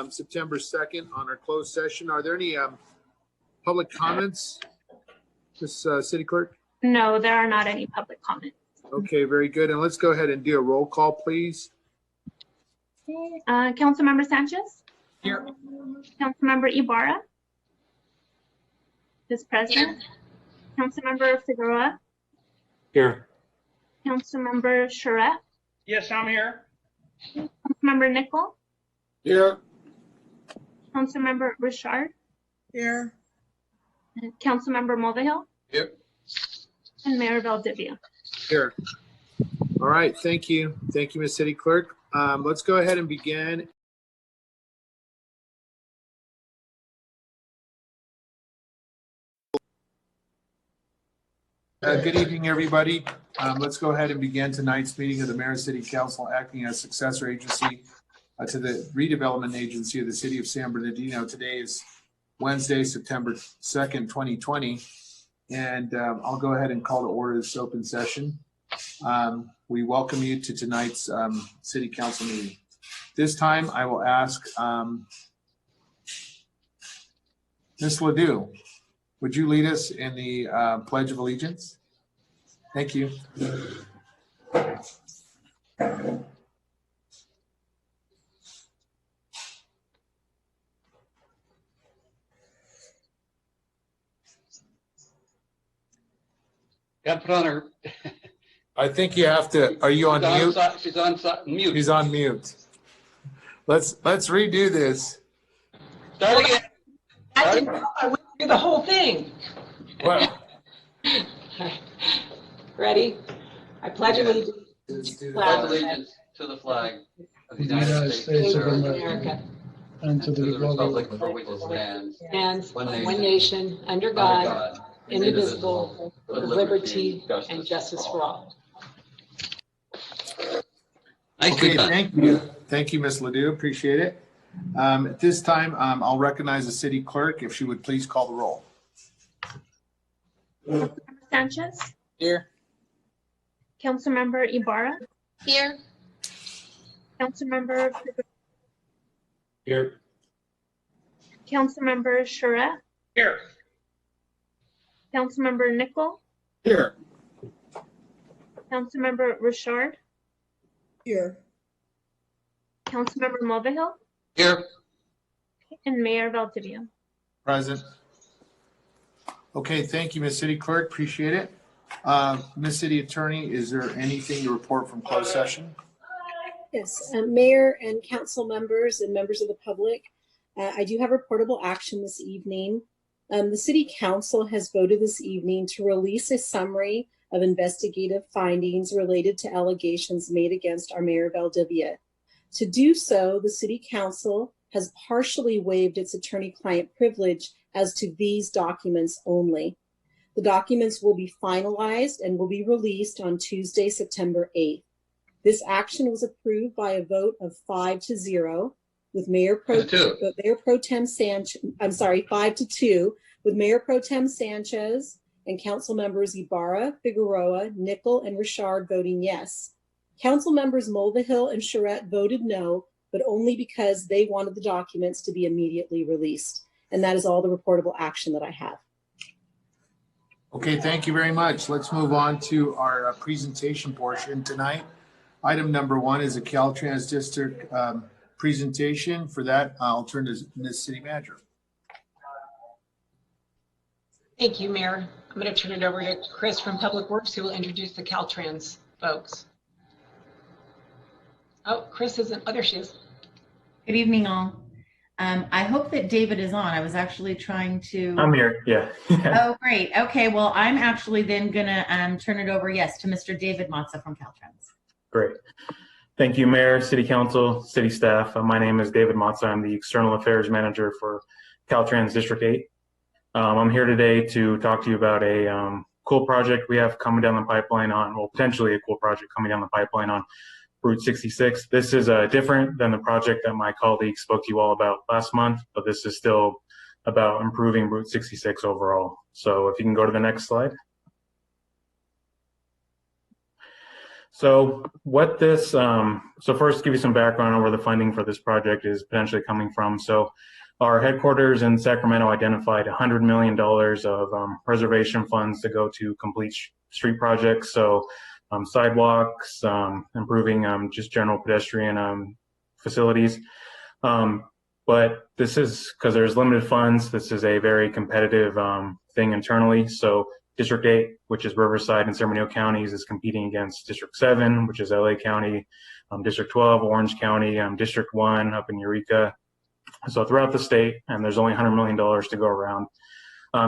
September 2nd on our closed session. Are there any public comments, Ms. City Clerk? No, there are not any public comments. Okay, very good. And let's go ahead and do a roll call, please. Councilmember Sanchez? Here. Councilmember Ibarra? Is present. Councilmember Figueroa? Here. Councilmember Charette? Yes, I'm here. Councilmember Nickel? Here. Councilmember Richard? Here. Councilmember Mulvihill? Here. And Mayor Valdivia. Here. All right, thank you. Thank you, Ms. City Clerk. Let's go ahead and begin. Good evening, everybody. Let's go ahead and begin tonight's meeting of the Mayor City Council, acting as successor agency to the redevelopment agency of the city of San Bernardino. Today is Wednesday, September 2nd, 2020. And I'll go ahead and call to order this open session. We welcome you to tonight's city council meeting. This time I will ask Ms. Ledoux, would you lead us in the Pledge of Allegiance? Thank you. Got to put on her. I think you have to. Are you on mute? She's on mute. He's on mute. Let's redo this. Start again. I went through the whole thing. Well, Ready? I pledge allegiance let's do Pledge that. allegiance to the flag of the United United States States of of America, and to and to the the republic republic for which it stands, and one one nation, under God, indivisible, with liberty and justice for all. Okay, thank you. Thank you, Ms. Ledoux. Appreciate it. At this time, I'll recognize the city clerk if she would please call the roll. Councilmember Sanchez? Here. Councilmember Ibarra? Here. Councilmember Figueroa? Here. Councilmember Charette? Here. Councilmember Nickel? Here. Councilmember Richard? Here. Councilmember Mulvihill? Here. And Mayor Valdivia. Present. Okay, thank you, Ms. City Clerk. Appreciate it. Ms. City Attorney, is there anything to report from closed session? Yes, Mayor and council members and members of the public, I do have reportable action this evening. The City Council has voted this evening to release a summary of investigative findings related to allegations made against our Mayor Valdivia. To do so, the City Council has partially waived its attorney-client privilege as to these documents only. The documents will be finalized and will be released on Tuesday, September 8th. This action was approved by a vote of 5-0 with Mayor Pro Tem Sanchez. I'm sorry, 5-2 with Mayor Pro Tem Sanchez and Council members Ibarra, Figueroa, Nickel, and Richard voting yes. Council members Mulvihill and Charette voted no, but only because they wanted the documents to be immediately released. And that is all the reportable action that I have. Okay, thank you very much. Let's move on to our presentation portion tonight. Item number 1 is a Caltrans District presentation. For that, I'll turn to Ms. City Manager. Thank you, Mayor. I'm going to turn it over to Chris from Public Works, who will introduce the Caltrans folks. Oh, Chris isn't. Oh, there she is. Good evening, all. I hope that David is on. I was actually trying to. I'm here. Yeah. Oh, great. Okay. Well, I'm actually then gonna turn it over, yes, to Mr. David Matza from Caltrans. Great. Thank you, Mayor, City Council, City staff. My name is David Matza. I'm the External Affairs Manager for Caltrans District 8. I'm here today to talk to you about a cool project we have coming down the pipeline on, well, potentially a cool project coming down the pipeline on Route 66. This is different than the project that my colleague spoke to you all about last month, but this is still about improving Route 66 overall. So if you can go to the next slide. So what this, so first give you some background on where the funding for this project is potentially coming from. So our headquarters in Sacramento identified $100 million of preservation funds to go to complete street projects. So sidewalks, improving just general pedestrian facilities. But this is, because there's limited funds, this is a very competitive thing internally. So District 8, which is Riverside and San Bernardino counties, is competing against District 7, which is LA County, District 12, Orange County, District 1 up in Eureka. So throughout the state, and there's only $100 million to go around.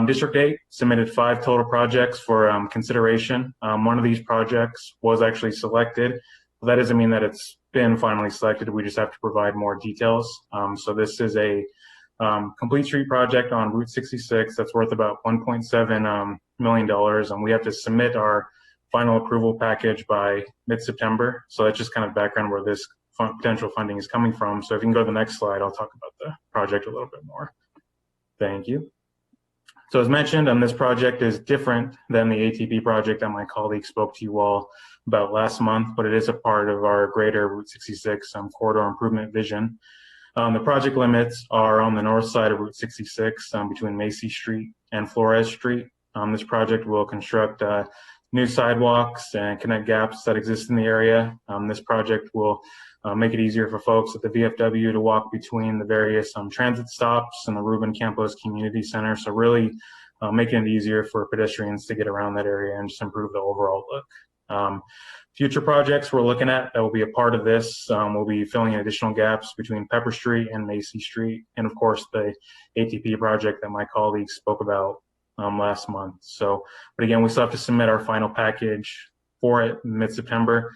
District 8 submitted 5 total projects for consideration. One of these projects was actually selected. That doesn't mean that it's been finally selected. We just have to provide more details. So this is a complete street project on Route 66 that's worth about $1.7 million, and we have to submit our final approval package by mid-September. So that's just kind of background where this potential funding is coming from. So if you can go to the next slide, I'll talk about the project a little bit more. Thank you. So as mentioned, this project is different than the ATP project that my colleague spoke to you all about last month, but it is a part of our greater Route 66 corridor improvement vision. The project limits are on the north side of Route 66 between Macy Street and Flores Street. This project will construct new sidewalks and connect gaps that exist in the area. This project will make it easier for folks at the VFW to walk between the various transit stops and the Ruben Campos Community Center. So really making it easier for pedestrians to get around that area and just improve the overall look. Future projects we're looking at that will be a part of this. We'll be filling in additional gaps between Pepper Street and Macy Street, and of course the ATP project that my colleagues spoke about last month. So, but again, we still have to submit our final package for it in mid-September.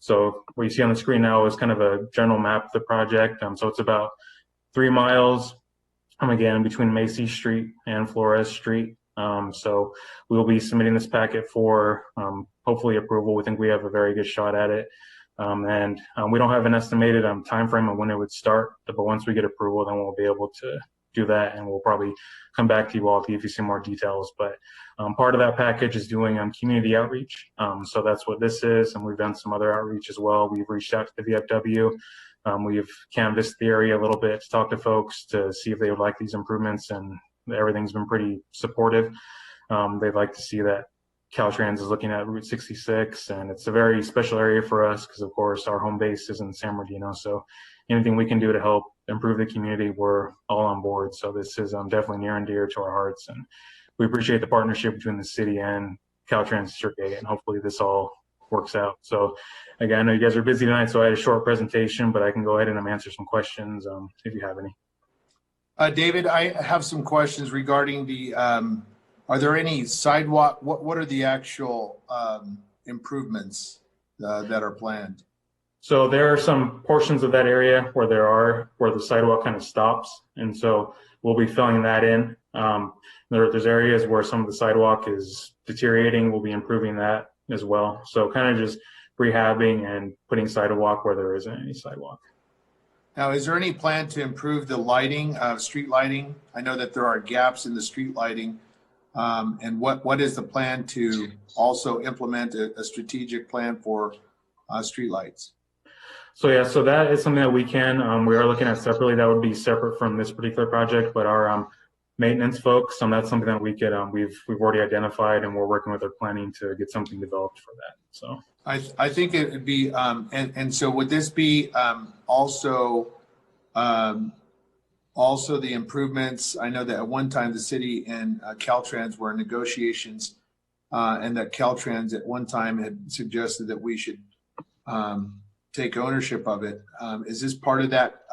So what you see on the screen now is kind of a general map of the project. So it's about 3 miles, again, between Macy Street and Flores Street. So we will be submitting this packet for hopefully approval. We think we have a very good shot at it. And we don't have an estimated time frame of when it would start, but once we get approval, then we'll be able to do that, and we'll probably come back to you all to give you some more details. But part of that package is doing community outreach. So that's what this is, and we've done some other outreach as well. We've reached out to the VFW. We've canvassed the area a little bit to talk to folks to see if they would like these improvements, and everything's been pretty supportive. They'd like to see that Caltrans is looking at Route 66, and it's a very special area for us because, of course, our home base is in San Bernardino. So anything we can do to help improve the community, we're all on board. So this is definitely near and dear to our hearts, and we appreciate the partnership between the city and Caltrans District 8, and hopefully this all works out. So again, I know you guys are busy tonight, so I had a short presentation, but I can go ahead and answer some questions if you have any. David, I have some questions regarding the, are there any sidewalk, what are the actual improvements that are planned? So there are some portions of that area where the sidewalk kind of stops. And so we'll be filling that in. There's areas where some of the sidewalk is deteriorating. We'll be improving that as well. So kind of just rehabbing and putting sidewalk where there isn't any sidewalk. Now, is there any plan to improve the lighting, street lighting? I know that there are gaps in the street lighting. And what is the plan to also implement a strategic plan for street lights? So yeah, so that is something that we can, we are looking at separately. That would be separate from this particular project, but our maintenance folks, that's something that we could, we've already identified, and we're working with our planning to get something developed for that. So I think it would be, and so would this be also the improvements? I know that at one time the city and Caltrans were in negotiations, and that Caltrans at one time had suggested that we should take ownership of it. Is this part of that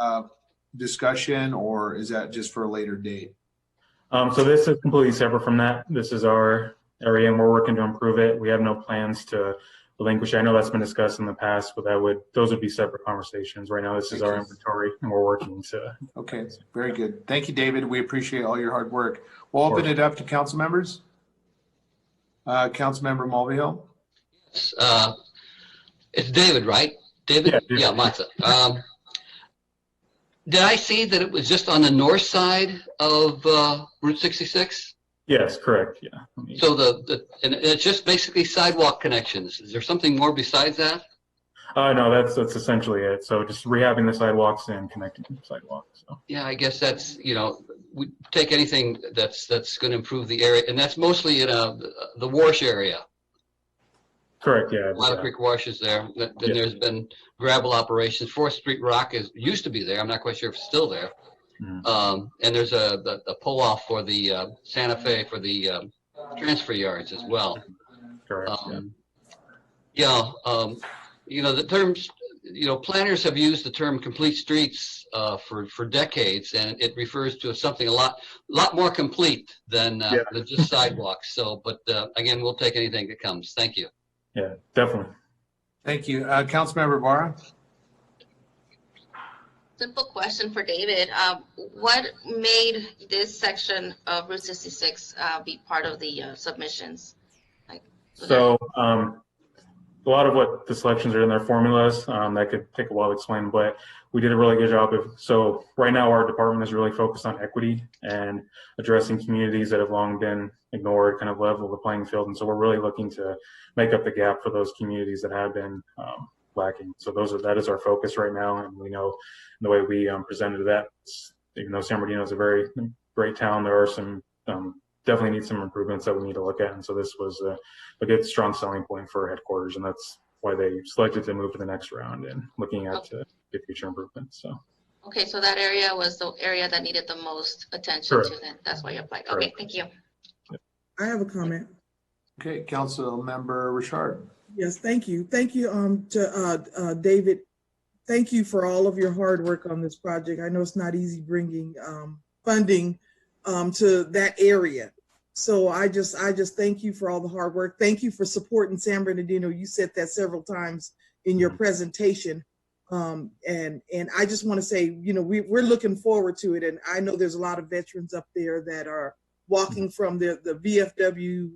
discussion, or is that just for a later date? So this is completely separate from that. This is our area, and we're working to improve it. We have no plans to relinquish. I know that's been discussed in the past, but those would be separate conversations. Right now, this is our inventory, and we're working to. Okay, very good. Thank you, David. We appreciate all your hard work. We'll open it up to council members. Councilmember Mulvihill. It's David, right? David? Yeah, Matza. Did I see that it was just on the north side of Route 66? Yes, correct. Yeah. So and it's just basically sidewalk connections. Is there something more besides that? No, that's essentially it. So just rehabbing the sidewalks and connecting the sidewalks. So. Yeah, I guess that's, we take anything that's going to improve the area, and that's mostly in the Wash area. Correct. Yeah. Water Creek Wash is there. Then there's been gravel operations. 4th Street Rock used to be there. I'm not quite sure if it's still there. Mm. And there's the pull off for the Santa Fe for the transfer yards as well. Correct. The terms, planners have used the term complete streets for decades, and it refers to something a lot more complete than just sidewalks. So, but again, we'll take anything that comes. Thank you. Yeah, definitely. Thank you. Councilmember Barra? Simple question for David. What made this section of Route 66 be part of the submissions? So a lot of what the selections are in their formulas. That could take a while to explain, but we did a really good job of. So right now our department is really focused on equity and addressing communities that have long been ignored, kind of level the playing field. And so we're really looking to make up the gap for those communities that have been lacking. So that is our focus right now. And we know the way we presented that, even though San Bernardino is a very great town, there are some definitely need some improvements that we need to look at. And so this was a good, strong selling point for headquarters. And that's why they selected to move to the next round and looking at the future improvements. So. Okay, so that area was the area that needed the most attention Correct. to that. That's why you applied. Correct. Okay, thank you. I have a comment. Okay, Councilmember Richard. Yes, thank you. Thank you to David. Thank you for all of your hard work on this project. I know it's not easy bringing funding to that area. So I just thank you for all the hard work. Thank you for supporting San Bernardino. You said that several times in your presentation. And I just want to say, we're looking forward to it. And I know there's a lot of veterans up there that are walking from the VFW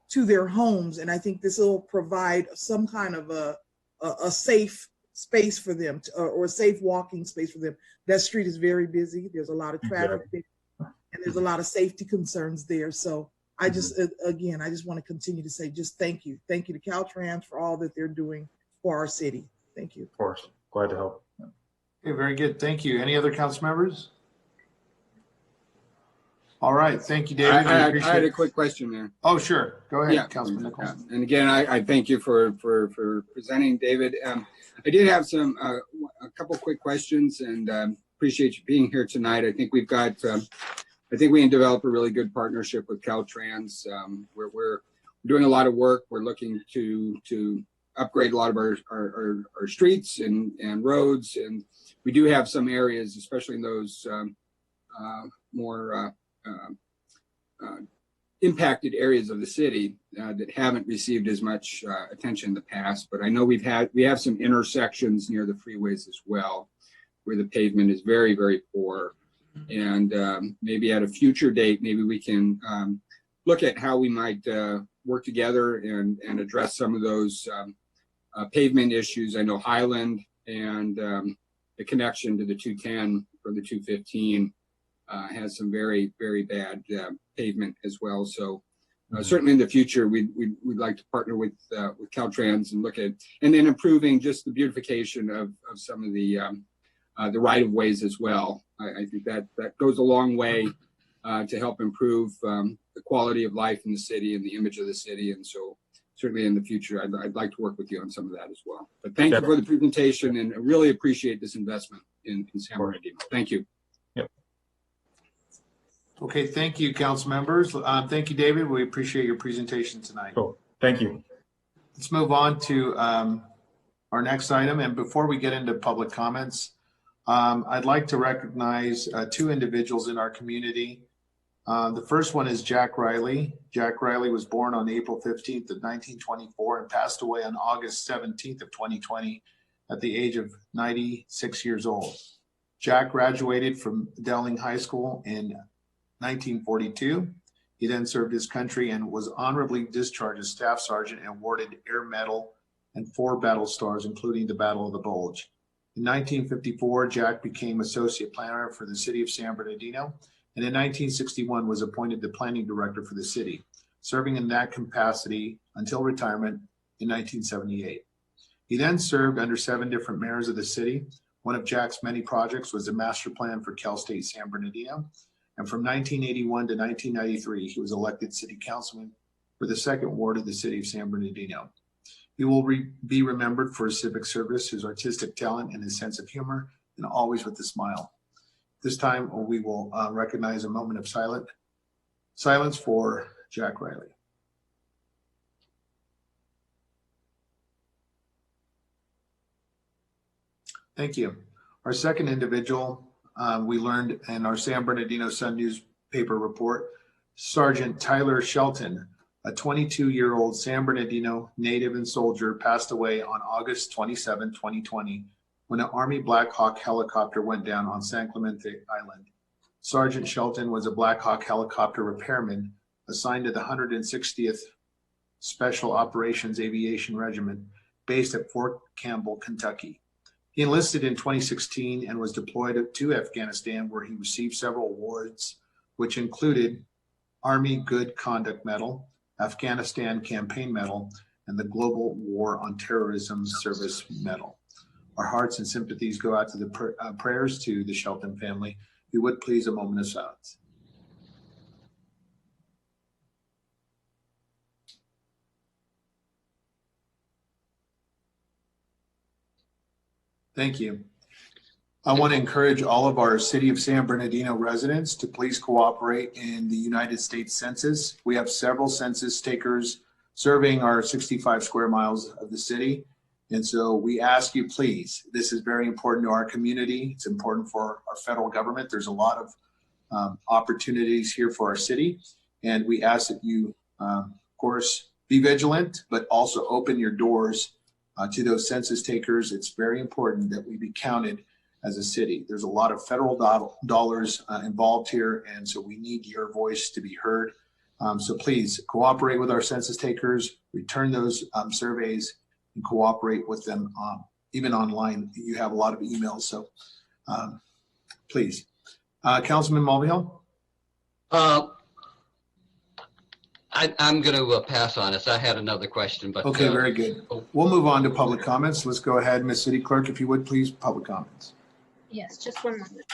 to their homes. And I think this will provide some kind of a safe space for them or a safe walking space for them. That street is very busy. There's a lot of traffic there, and there's a lot of safety concerns there. So I just, again, I just want to continue to say just thank you. Thank you to Caltrans for all that they're doing for our city. Thank you. Of course. Glad to help. Okay, very good. Thank you. Any other council members? All right. Thank you, David. I had a quick question there. Oh, sure. Go ahead, Yeah. Councilman Nichols. And again, I thank you for presenting, David. I did have a couple quick questions, and appreciate you being here tonight. I think we've got, I think we can develop a really good partnership with Caltrans. We're doing a lot of work. We're looking to upgrade a lot of our streets and roads, and we do have some areas, especially in those more impacted areas of the city that haven't received as much attention in the past. But I know we have some intersections near the freeways as well, where the pavement is very, very poor. And maybe at a future date, maybe we can look at how we might work together and address some of those pavement issues. I know Highland and the connection to the 210 from the 215 has some very, very bad pavement as well. So certainly in the future, we'd like to partner with Caltrans and look at, and then improving just the beautification of some of the right of ways as well. I think that goes a long way to help improve the quality of life in the city and the image of the city. And so certainly in the future, I'd like to work with you on some of that as well. But thank you for the presentation, and I really appreciate this investment in San Bernardino. Thank you. Okay, thank you, council members. Thank you, David. We appreciate your presentation tonight. Cool. Thank you. Let's move on to our next item. And before we get into public comments, I'd like to recognize two individuals in our community. The first one is Jack Riley. Jack Riley was born on April 15th of 1924 and passed away on August 17th of 2020 at the age of 96 years old. Jack graduated from Dowling High School in 1942. He then served his country and was honorably discharged as Staff Sergeant and awarded Air Medal and 4 battle stars, including the Battle of the Bulge. In 1954, Jack became Associate Planner for the City of San Bernardino and in 1961 was appointed the planning director for the city, serving in that capacity until retirement in 1978. He then served under 7 different mayors of the city. One of Jack's many projects was the master plan for Cal State San Bernardino. And from 1981 to 1993, he was elected city councilman for the 2nd Ward of the city of San Bernardino. He will be remembered for his civic service, his artistic talent, and his sense of humor, and always with a smile. This time, we will recognize a moment of silence for Jack Riley. Thank you. Our second individual, we learned in our San Bernardino Sun newspaper report, Sergeant Tyler Shelton, a 22-year-old San Bernardino native and soldier, passed away on August 27, 2020, when an Army Black Hawk helicopter went down on San Clemente Island. Sergeant Shelton was a Black Hawk helicopter repairman assigned to the 160th Special Operations Aviation Regiment based at Fort Campbell, Kentucky. He enlisted in 2016 and was deployed to Afghanistan, where he received several awards, which included Army Good Conduct Medal, Afghanistan Campaign Medal, and the Global War on Terrorism Service Medal. Our hearts and sympathies go out to the prayers to the Shelton family. If you would please, a moment of silence. Thank you. I want to encourage all of our City of San Bernardino residents to please cooperate in the United States Census. We have several census takers surveying our 65 square miles of the city. And so we ask you, please, this is very important to our community. It's important for our federal government. There's a lot of opportunities here for our city. And we ask that you, of course, be vigilant, but also open your doors to those census takers. It's very important that we be counted as a city. There's a lot of federal dollars involved here, and so we need your voice to be heard. So please cooperate with our census takers, return those surveys, and cooperate with them even online. You have a lot of emails, so please. Councilman Mulvihill? I'm going to pass on this. I had another question, but okay, very good. We'll move on to public comments. Let's go ahead, Ms. City Clerk, if you would, please, public comments. Yes, just one moment.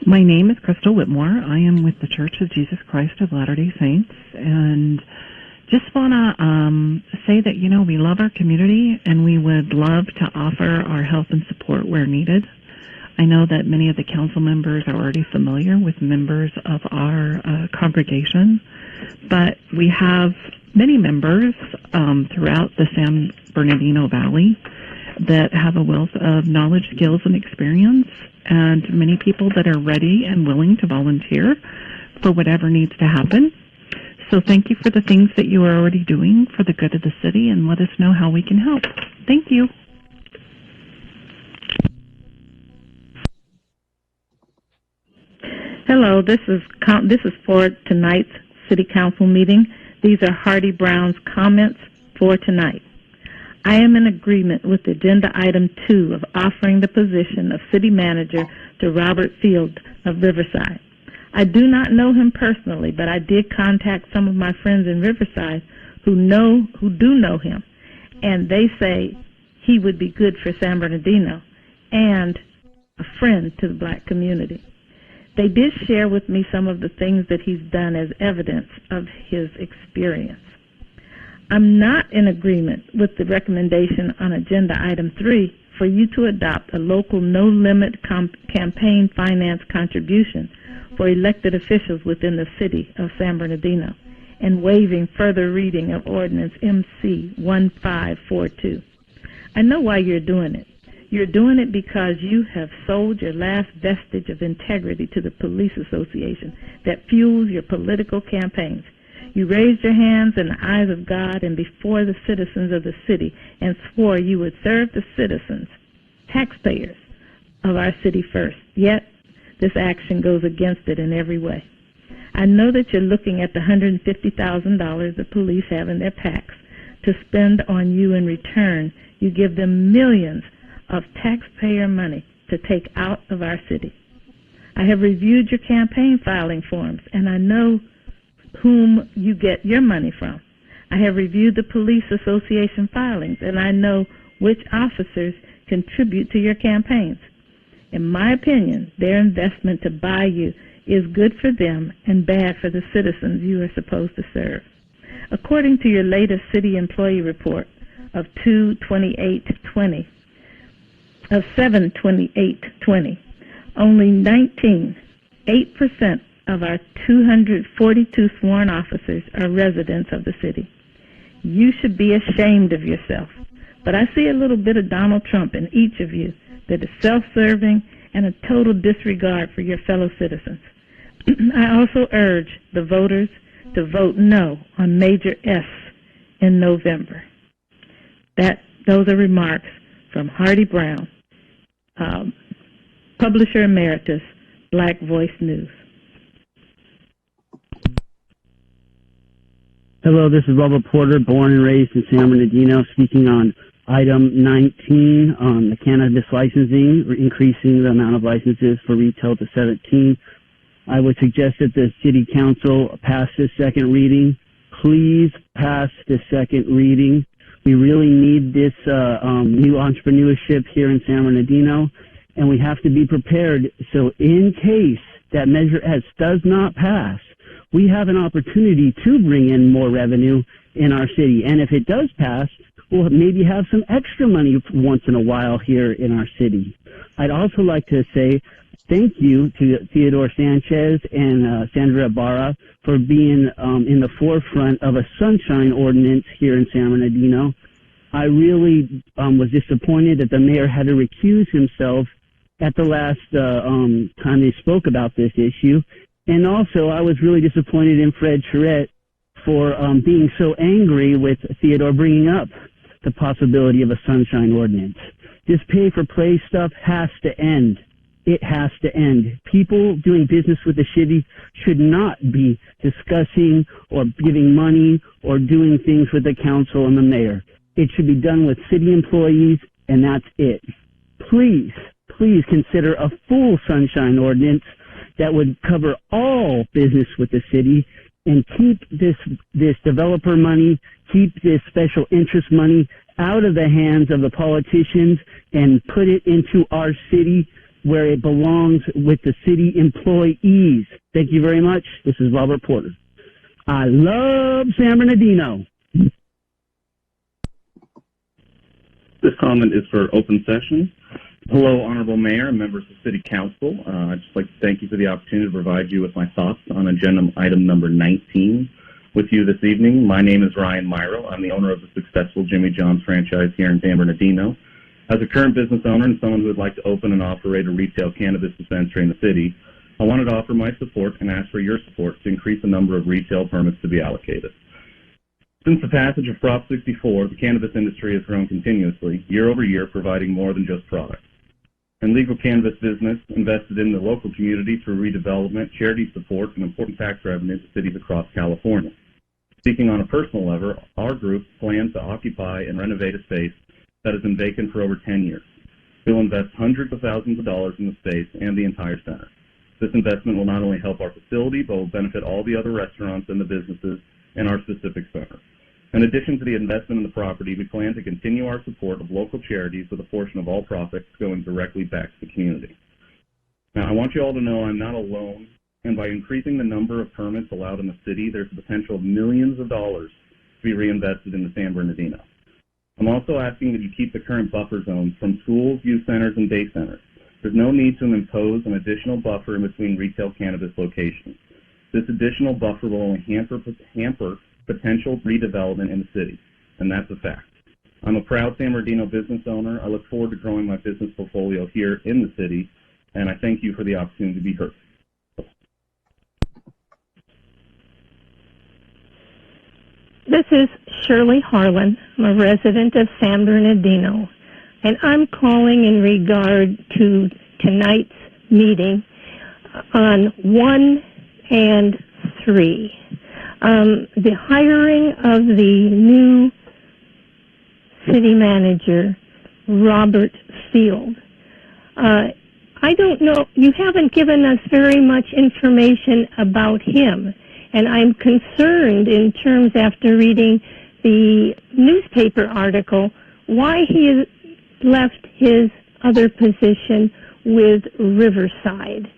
My name is Crystal Whitmore. I am with the Church of Jesus Christ of Latter-day Saints, and just want to say that, we love our community and we would love to offer our help and support where needed. I know that many of the council members are already familiar with members of our congregation, but we have many members throughout the San Bernardino Valley that have a wealth of knowledge, skills, and experience, and many people that are ready and willing to volunteer for whatever needs to happen. So thank you for the things that you are already doing for the good of the city, and let us know how we can help. Thank you. Hello, this is for tonight's City Council meeting. These are Hardy Brown's comments for tonight. I am in agreement with agenda item 2 of offering the position of city manager to Robert Field of Riverside. I do not know him personally, but I did contact some of my friends in Riverside who do know him, and they say he would be good for San Bernardino and a friend to the black community. They did share with me some of the things that he's done as evidence of his experience. I'm not in agreement with the recommendation on agenda item 3 for you to adopt a local no-limit campaign finance contribution for elected officials within the city of San Bernardino and waiving further reading of ordinance MC 1542. I know why you're doing it. You're doing it because you have sold your last vestige of integrity to the police association that fuels your political campaigns. You raised your hands in the eyes of God and before the citizens of the city and swore you would serve the citizens, taxpayers of our city first. Yet, this action goes against it in every way. I know that you're looking at the $150,000 the police have in their packs to spend on you in return. You give them millions of taxpayer money to take out of our city. I have reviewed your campaign filing forms, and I know whom you get your money from. I have reviewed the police association filings, and I know which officers contribute to your campaigns. In my opinion, their investment to buy you is good for them and bad for the citizens you are supposed to serve. According to your latest city employee report of 7/28/20, only 8% of our 242 sworn officers are residents of the city. You should be ashamed of yourself. But I see a little bit of Donald Trump in each of you that is self-serving and a total disregard for your fellow citizens. I also urge the voters to vote no on Major S in November. Those are remarks from Hardy Brown, Publisher Emeritus, Black Voice News. Hello, this is Robert Porter, born and raised in San Bernardino, speaking on item 19 on the cannabis licensing, increasing the amount of licenses for retail to 17. I would suggest that the City Council pass this second reading. Please pass this second reading. We really need this new entrepreneurship here in San Bernardino, and we have to be prepared. So in case that Measure S does not pass, we have an opportunity to bring in more revenue in our city. And if it does pass, we'll maybe have some extra money once in a while here in our city. I'd also like to say thank you to Theodore Sanchez and Sandra Ibarra for being in the forefront of a sunshine ordinance here in San Bernardino. I really was disappointed that the mayor had to recuse himself at the last time they spoke about this issue. And also, I was really disappointed in Fred Charette for being so angry with Theodore bringing up the possibility of a sunshine ordinance. This pay-for-play stuff has to end. It has to end. People doing business with the city should not be discussing or giving money or doing things with the council and the mayor. It should be done with city employees, and that's it. Please, please consider a full sunshine ordinance that would cover all business with the city and keep this developer money, keep this special interest money out of the hands of the politicians and put it into our city where it belongs with the city employees. Thank you very much. This is Robert Porter. I love San Bernardino. This comment is for open session. Hello, Honorable Mayor and members of City Council. I'd just like to thank you for the opportunity to provide you with my thoughts on agenda item number 19 with you this evening. My name is Ryan Myro. I'm the owner of the successful Jimmy John's franchise here in San Bernardino. As a current business owner and someone who would like to open and operate a retail cannabis dispensary in the city, I wanted to offer my support and ask for your support to increase the number of retail permits to be allocated. Since the passage of Prop 64, the cannabis industry has grown continuously, year over year, providing more than just products. And legal cannabis business invested in the local community through redevelopment, charity support, and important tax revenue to cities across California. Speaking on a personal level, our group plans to occupy and renovate a space that has been vacant for over 10 years. We'll invest hundreds of thousands of dollars in the space and the entire center. This investment will not only help our facility, but will benefit all the other restaurants and the businesses in our specific center. In addition to the investment in the property, we plan to continue our support of local charities with a portion of all profits going directly back to the community. Now, I want you all to know I'm not alone, and by increasing the number of permits allowed in the city, there's the potential of millions of dollars to be reinvested in the San Bernardino. I'm also asking that you keep the current buffer zones from schools, youth centers, and day centers. There's no need to impose an additional buffer in between retail cannabis locations. This additional buffer will only hamper potential redevelopment in the city, and that's a fact. I'm a proud San Bernardino business owner. I look forward to growing my business portfolio here in the city, and I thank you for the opportunity to be heard. This is Shirley Harlan. I'm a resident of San Bernardino, and I'm calling in regard to tonight's meeting on 1 and 3. The hiring of the new city manager, Robert Field. I don't know, you haven't given us very much information about him, and I'm concerned in terms, after reading the newspaper article, why he left his other position with Riverside,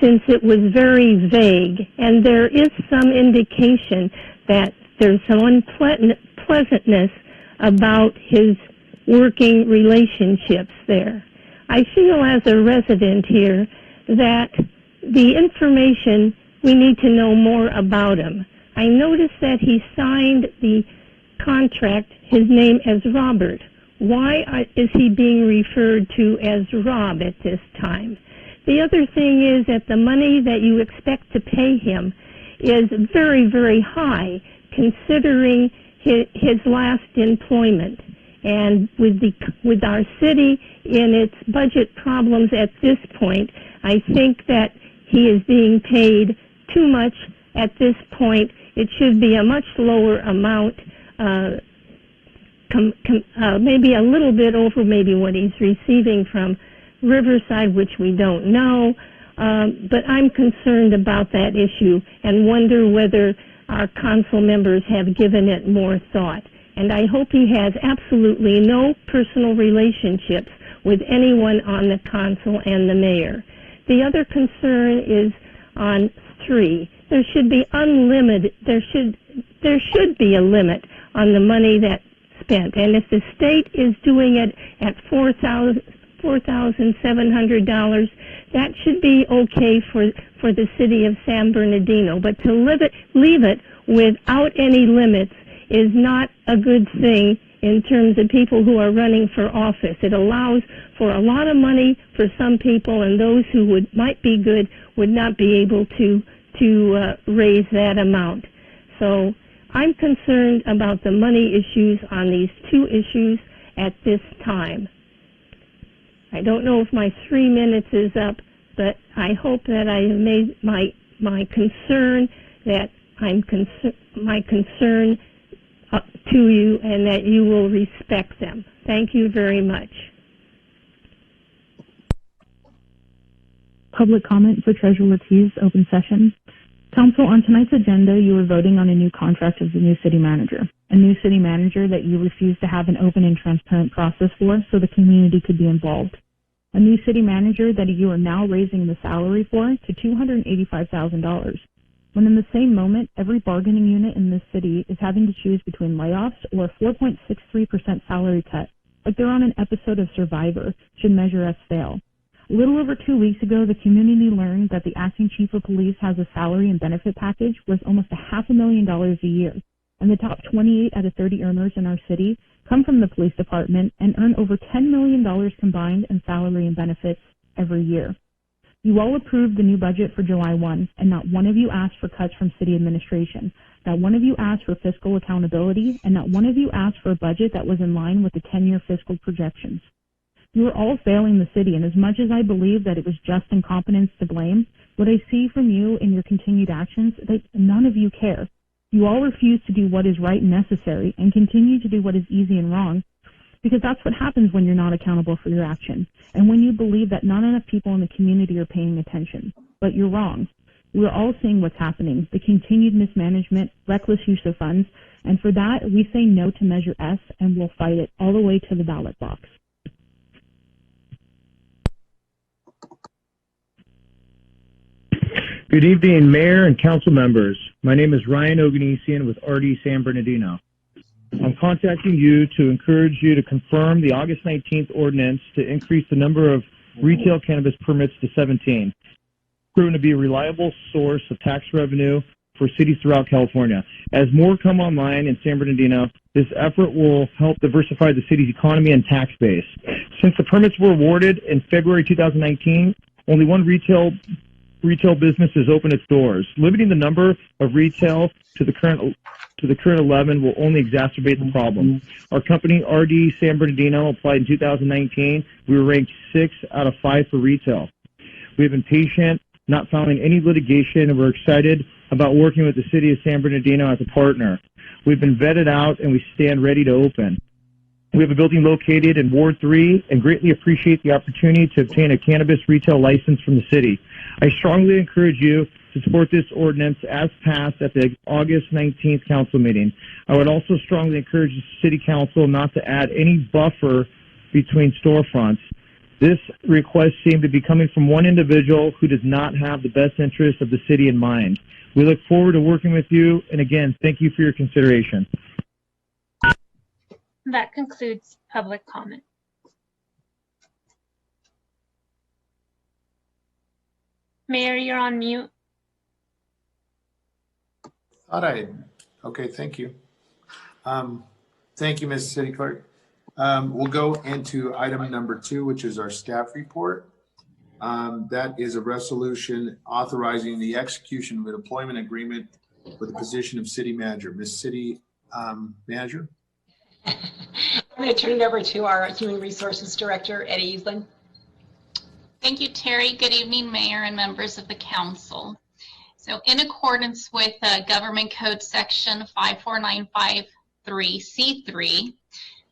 since it was very vague, and there is some indication that there's some unpleasantness about his working relationships there. I feel as a resident here that the information, we need to know more about him. I noticed that he signed the contract, his name as Robert. Why is he being referred to as Rob at this time? The other thing is that the money that you expect to pay him is very, very high, considering his last employment. And with our city in its budget problems at this point, I think that he is being paid too much at this point. It should be a much lower amount, maybe a little bit over maybe what he's receiving from Riverside, which we don't know. But I'm concerned about that issue and wonder whether our council members have given it more thought. And I hope he has absolutely no personal relationships with anyone on the council and the mayor. The other concern is on 3. There should be unlimited, there should be a limit on the money that's spent. And if the state is doing it at $4,700, that should be okay for the city of San Bernardino. But to leave it without any limits is not a good thing in terms of people who are running for office. It allows for a lot of money for some people, and those who might be good would not be able to raise that amount. So I'm concerned about the money issues on these 2 issues at this time. I don't know if my 3 minutes is up, but I hope that I have made my concern my concern to you, and that you will respect them. Thank you very much. Public comment for Treasurer Ortiz, open session. Council, on tonight's agenda, you are voting on a new contract of the new city manager that you refuse to have an open and transparent process for so the community could be involved. A new city manager that you are now raising the salary for to $285,000. When in the same moment, every bargaining unit in this city is having to choose between layoffs or a 4.63% salary cut, like they're on an episode of Survivor, should measure us fail. A little over 2 weeks ago, the community learned that the acting chief of police has a salary and benefit package worth almost $500,000 a year, and the top 28 out of 30 earners in our city come from the police department and earn over $10 million combined in salary and benefits every year. You all approved the new budget for July 1, and not one of you asked for cuts from city administration. Not one of you asked for fiscal accountability, and not one of you asked for a budget that was in line with the 10-year fiscal projections. You are all failing the city, and as much as I believe that it was just incompetence to blame, what I see from you in your continued actions is that none of you care. You all refuse to do what is right and necessary and continue to do what is easy and wrong, because that's what happens when you're not accountable for your action, and when you believe that not enough people in the community are paying attention. But you're wrong. We're all seeing what's happening, the continued mismanagement, reckless use of funds, and for that, we say no to Measure S, and we'll fight it all the way to the ballot box. Good evening, Mayor and Council members. My name is Ryan Oganesian with RD San Bernardino. I'm contacting you to encourage you to confirm the August 19th ordinance to increase the number of retail cannabis permits to 17. Proven to be a reliable source of tax revenue for cities throughout California. As more come online in San Bernardino, this effort will help diversify the city's economy and tax base. Since the permits were awarded in February 2019, only one retail business has opened its doors. Limiting the number of retail to the current 11 will only exacerbate the problem. Our company, RD San Bernardino, applied in 2019. We were ranked 6 out of 5 for retail. We have been patient, not filing any litigation, and we're excited about working with the city of San Bernardino as a partner. We've been vetted out, and we stand ready to open. We have a building located in Ward 3 and greatly appreciate the opportunity to obtain a cannabis retail license from the city. I strongly encourage you to support this ordinance as passed at the August 19th council meeting. I would also strongly encourage the city council not to add any buffer between storefronts. This request seemed to be coming from one individual who does not have the best interest of the city in mind. We look forward to working with you, and again, thank you for your consideration. That concludes public comment. Mayor, you're on mute. Okay, thank you. Thank you, Ms. City Clerk. We'll go into item number 2, which is our staff report. That is a resolution authorizing the execution of an employment agreement for the position of city manager. Ms. City Manager? I'm going to turn it over to our Human Resources Director, Eddie Easlin. Thank you, Terry. Good evening, Mayor and members of the council. So in accordance with Government Code Section 54953C3,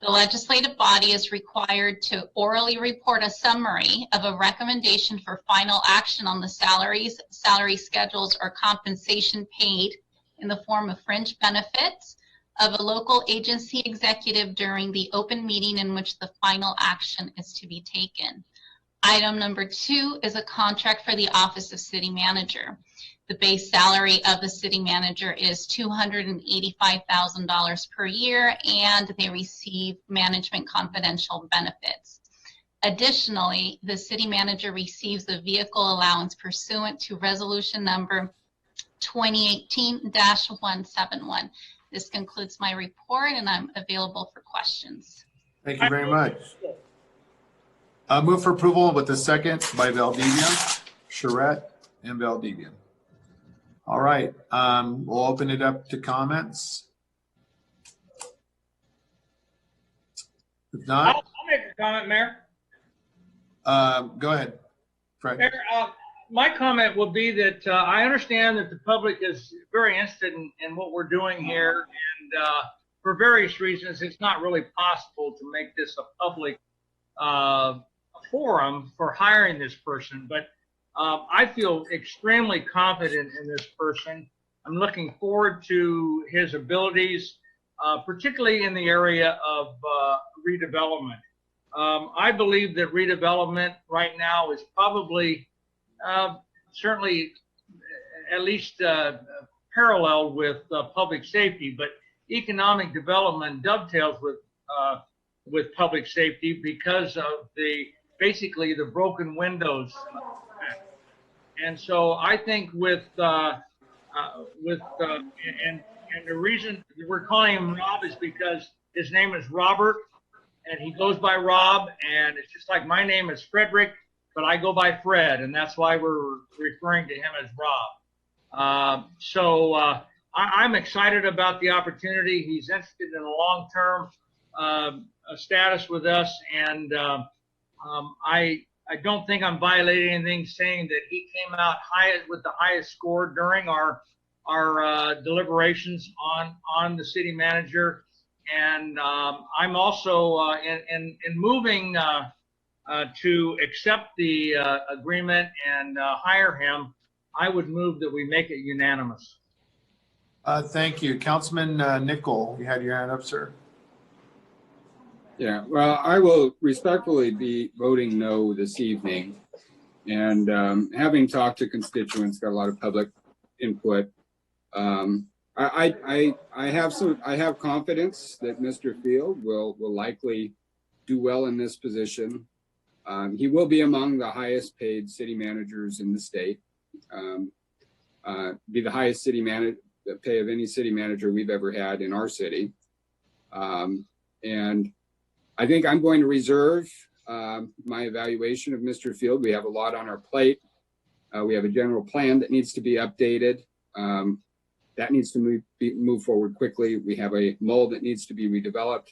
the legislative body is required to orally report a summary of a recommendation for final action on the salaries, salary schedules, or compensation paid in the form of fringe benefits of a local agency executive during the open meeting in which the final action is to be taken. Item number 2 is a contract for the Office of City Manager. The base salary of the city manager is $285,000 per year, and they receive management confidential benefits. Additionally, the city manager receives a vehicle allowance pursuant to resolution number 2018-171. This concludes my report, and I'm available for questions. Thank you very much. Move for approval with the second by Valdivia, Charette, and Valdivia. All right, we'll open it up to comments. If not, I'll make a comment, Mayor. Go ahead, Fred. Mayor, my comment will be that I understand that the public is very interested in what we're doing here, and for various reasons, it's not really possible to make this a public forum for hiring this person, but I feel extremely confident in this person. I'm looking forward to his abilities, particularly in the area of redevelopment. I believe that redevelopment right now is probably certainly at least paralleled with public safety, but economic development dovetails with public safety because of basically the broken windows. And so I think and the reason we're calling him Rob is because his name is Robert, and he goes by Rob, and it's just like my name is Frederick, but I go by Fred, and that's why we're referring to him as Rob. I'm excited about the opportunity. He's interested in a long-term status with us, and I don't think I'm violating anything saying that he came out with the highest score during our deliberations on the city manager. And I'm also in moving to accept the agreement and hire him. I would move that we make it unanimous. Thank you. Councilman Nickel, you had your hand up, sir. Yeah, well, I will respectfully be voting no this evening. And having talked to constituents, got a lot of public input. I have confidence that Mr. Field will likely do well in this position. He will be among the highest paid city managers in the state. Be the highest pay of any city manager we've ever had in our city. And I think I'm going to reserve my evaluation of Mr. Field. We have a lot on our plate. We have a general plan that needs to be updated. That needs to move forward quickly. We have a mold that needs to be redeveloped.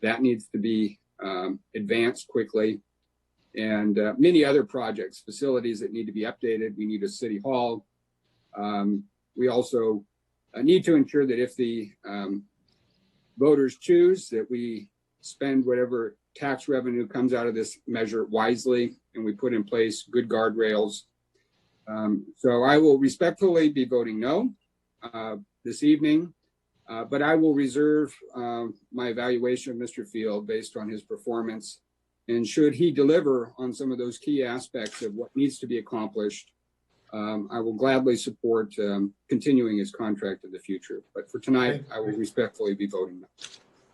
That needs to be advanced quickly. And many other projects, facilities that need to be updated. We need a city hall. We also need to ensure that if the voters choose, that we spend whatever tax revenue comes out of this measure wisely, and we put in place good guardrails. So I will respectfully be voting no this evening, but I will reserve my evaluation of Mr. Field based on his performance. And should he deliver on some of those key aspects of what needs to be accomplished, I will gladly support continuing his contract in the future. But for tonight, I will respectfully be voting no.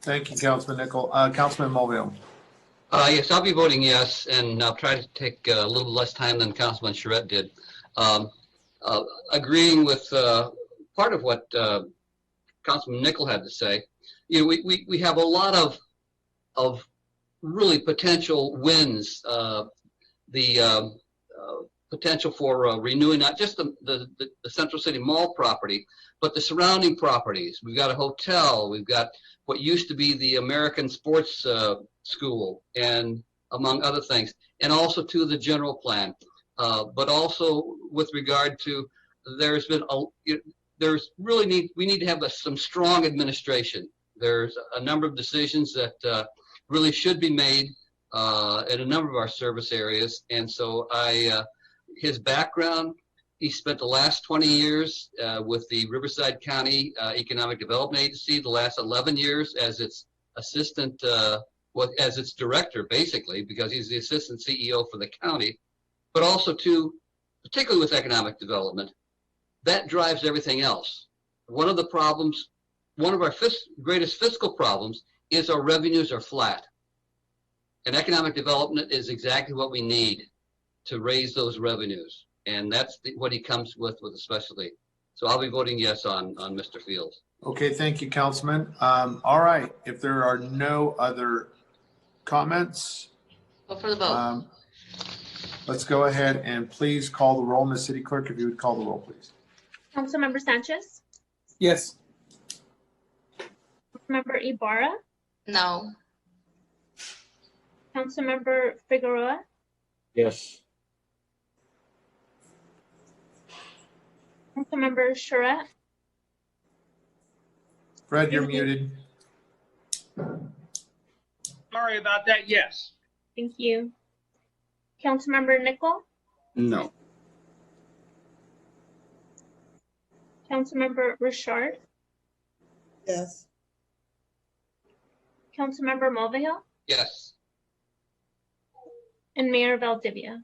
Thank you, Councilman Nickel. Councilman Mulvihill. Yes, I'll be voting yes, and I'll try to take a little less time than Councilman Charette did. Agreeing with part of what Councilman Nickel had to say. You know, we have a lot of really potential wins. The potential for renewing not just the Central City Mall property, but the surrounding properties. We've got a hotel. We've got what used to be the American Sports School, and among other things, and also to the general plan. But also with regard to, we need to have some strong administration. There's a number of decisions that really should be made in a number of our service areas. And so his background, he spent the last 20 years with the Riverside County Economic Development Agency, the last 11 years as its assistant, as its director, basically, because he's the assistant CEO for the county, but also particularly with economic development, that drives everything else. One of our greatest fiscal problems is our revenues are flat. And economic development is exactly what we need to raise those revenues. And that's what he comes with especially. So I'll be voting yes on Mr. Fields. Okay, thank you, Councilman. All right, if there are no other comments. Go for the vote. Let's go ahead and please call the roll. Ms. City Clerk, if you would call the roll, please. Councilmember Sanchez, Yes. Councilmember Ibarra, No. Councilmember Figueroa, Yes. Councilmember Charette, Fred, you're muted. Sorry about that. Yes. thank you. Councilmember Nickel, No. Councilmember Richard, Yes. Councilmember Mulvihill, Yes. and Mayor Valdivia.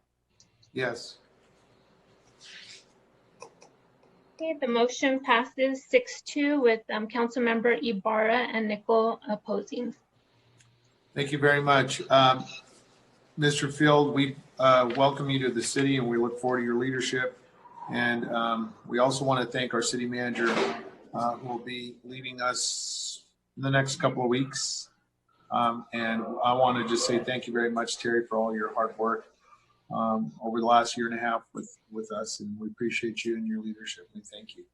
Yes. Okay, the motion passes 6-2 with Councilmember Ibarra and Nickel opposing. Thank you very much. Mr. Field, we welcome you to the city and we look forward to your leadership. And we also want to thank our city manager who will be leaving us in the next couple of weeks. And I want to just say thank you very much, Terry, for all your hard work over the last year and a half with us. And we appreciate you and your leadership. We thank you.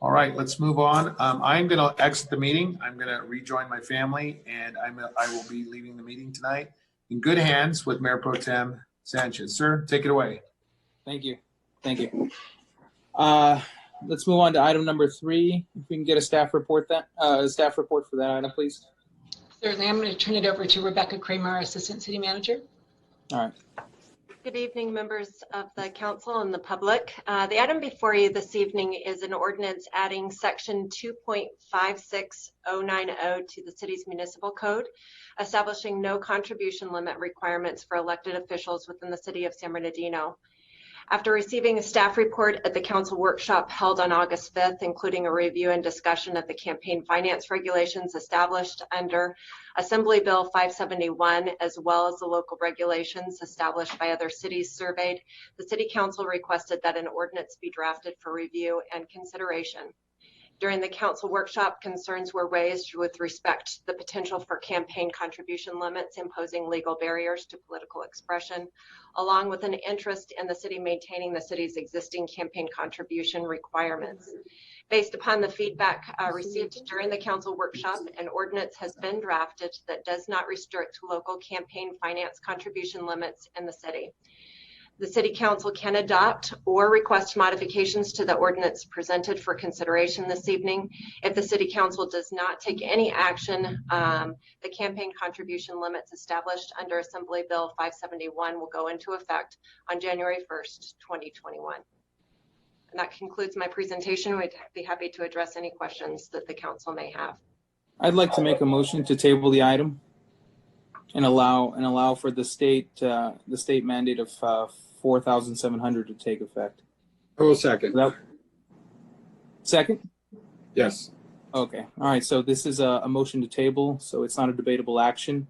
All right, let's move on. I'm going to exit the meeting. I'm going to rejoin my family, and I will be leaving the meeting tonight in good hands with Mayor Pro Tem Sanchez. Sir, take it away. Thank you. Thank you. Let's move on to item number 3. If we can get a staff report for that item, please. Certainly, I'm going to turn it over to Rebecca Kramer, Assistant City Manager. All right. Good evening, members of the council and the public. The item before you this evening is an ordinance adding section 2.56090 to the city's municipal code, establishing no contribution limit requirements for elected officials within the city of San Bernardino. After receiving a staff report at the council workshop held on August 5th, including a review and discussion of the campaign finance regulations established under Assembly Bill 571, as well as the local regulations established by other cities surveyed, the City Council requested that an ordinance be drafted for review and consideration. During the council workshop, concerns were raised with respect to the potential for campaign contribution limits imposing legal barriers to political expression, along with an interest in the city maintaining the city's existing campaign contribution requirements. Based upon the feedback received during the council workshop, an ordinance has been drafted that does not restrict local campaign finance contribution limits in the city. The City Council can adopt or request modifications to the ordinance presented for consideration this evening. If the City Council does not take any action, the campaign contribution limits established under Assembly Bill 571 will go into effect on January 1st, 2021. And that concludes my presentation. We'd be happy to address any questions that the council may have. I'd like to make a motion to table the item and allow for the state mandate of 4,700 to take effect. I will second. Second? Yes. Okay. All right. So this is a motion to table, so it's not a debatable action.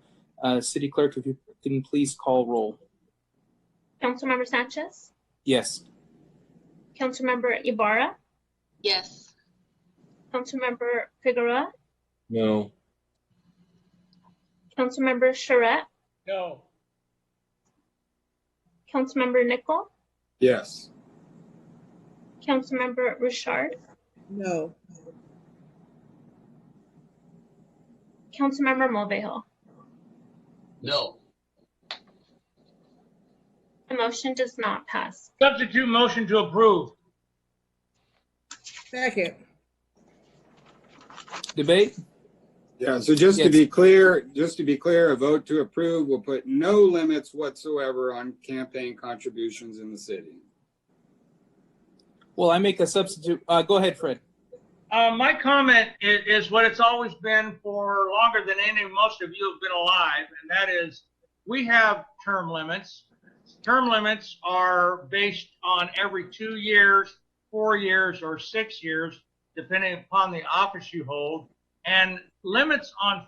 City Clerk, if you can please call roll. Councilmember Sanchez, Yes. Councilmember Ibarra, Yes. Councilmember Figueroa, No. Councilmember Charette, No. Councilmember Nickel, Yes. Councilmember Richard, No. Councilmember Mulvihill. No. The motion does not pass. Substitute motion to approve. Second. Debate? Yeah, so just to Yes. be clear, a vote to approve will put no limits whatsoever on campaign contributions in the city. Well, I make a substitute. Go ahead, Fred. My comment is what it's always been for longer than most of you have been alive, and that is we have term limits. Term limits are based on every 2 years, 4 years, or 6 years, depending upon the office you hold. And limits on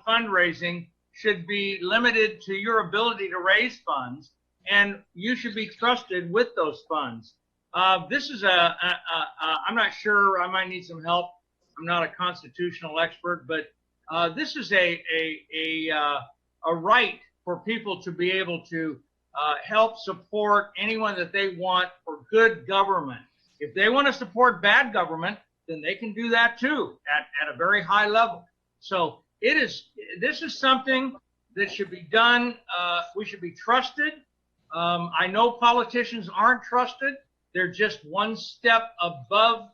fundraising should be limited to your ability to raise funds, and you should be trusted with those funds. This is I'm not sure, I might need some help. I'm not a constitutional expert, but this is a right for people to be able to help support anyone that they want for good government. If they want to support bad government, then they can do that too at a very high level. So this is something that should be done. We should be trusted. I know politicians aren't trusted. They're just one step above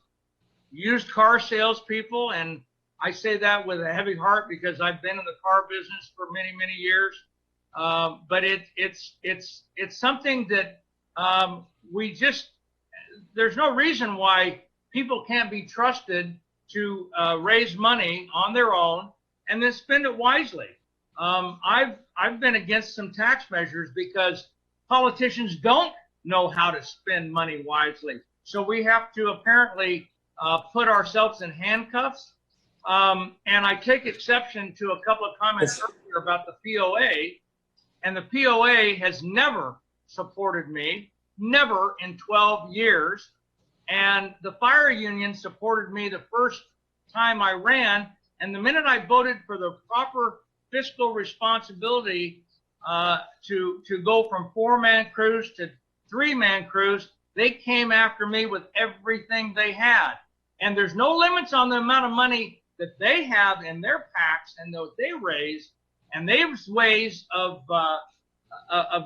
used car salespeople, and I say that with a heavy heart because I've been in the car business for many, many years. But it's something that there's no reason why people can't be trusted to raise money on their own and then spend it wisely. I've been against some tax measures because politicians don't know how to spend money wisely. So we have to apparently put ourselves in handcuffs. And I take exception to a couple of comments earlier about the POA. And the POA has never supported me, never in 12 years. And the fire union supported me the first time I ran. And the minute I voted for the proper fiscal responsibility to go from 4-man crews to 3-man crews, they came after me with everything they had. And there's no limits on the amount of money that they have in their PACs and that they raise. And there's ways of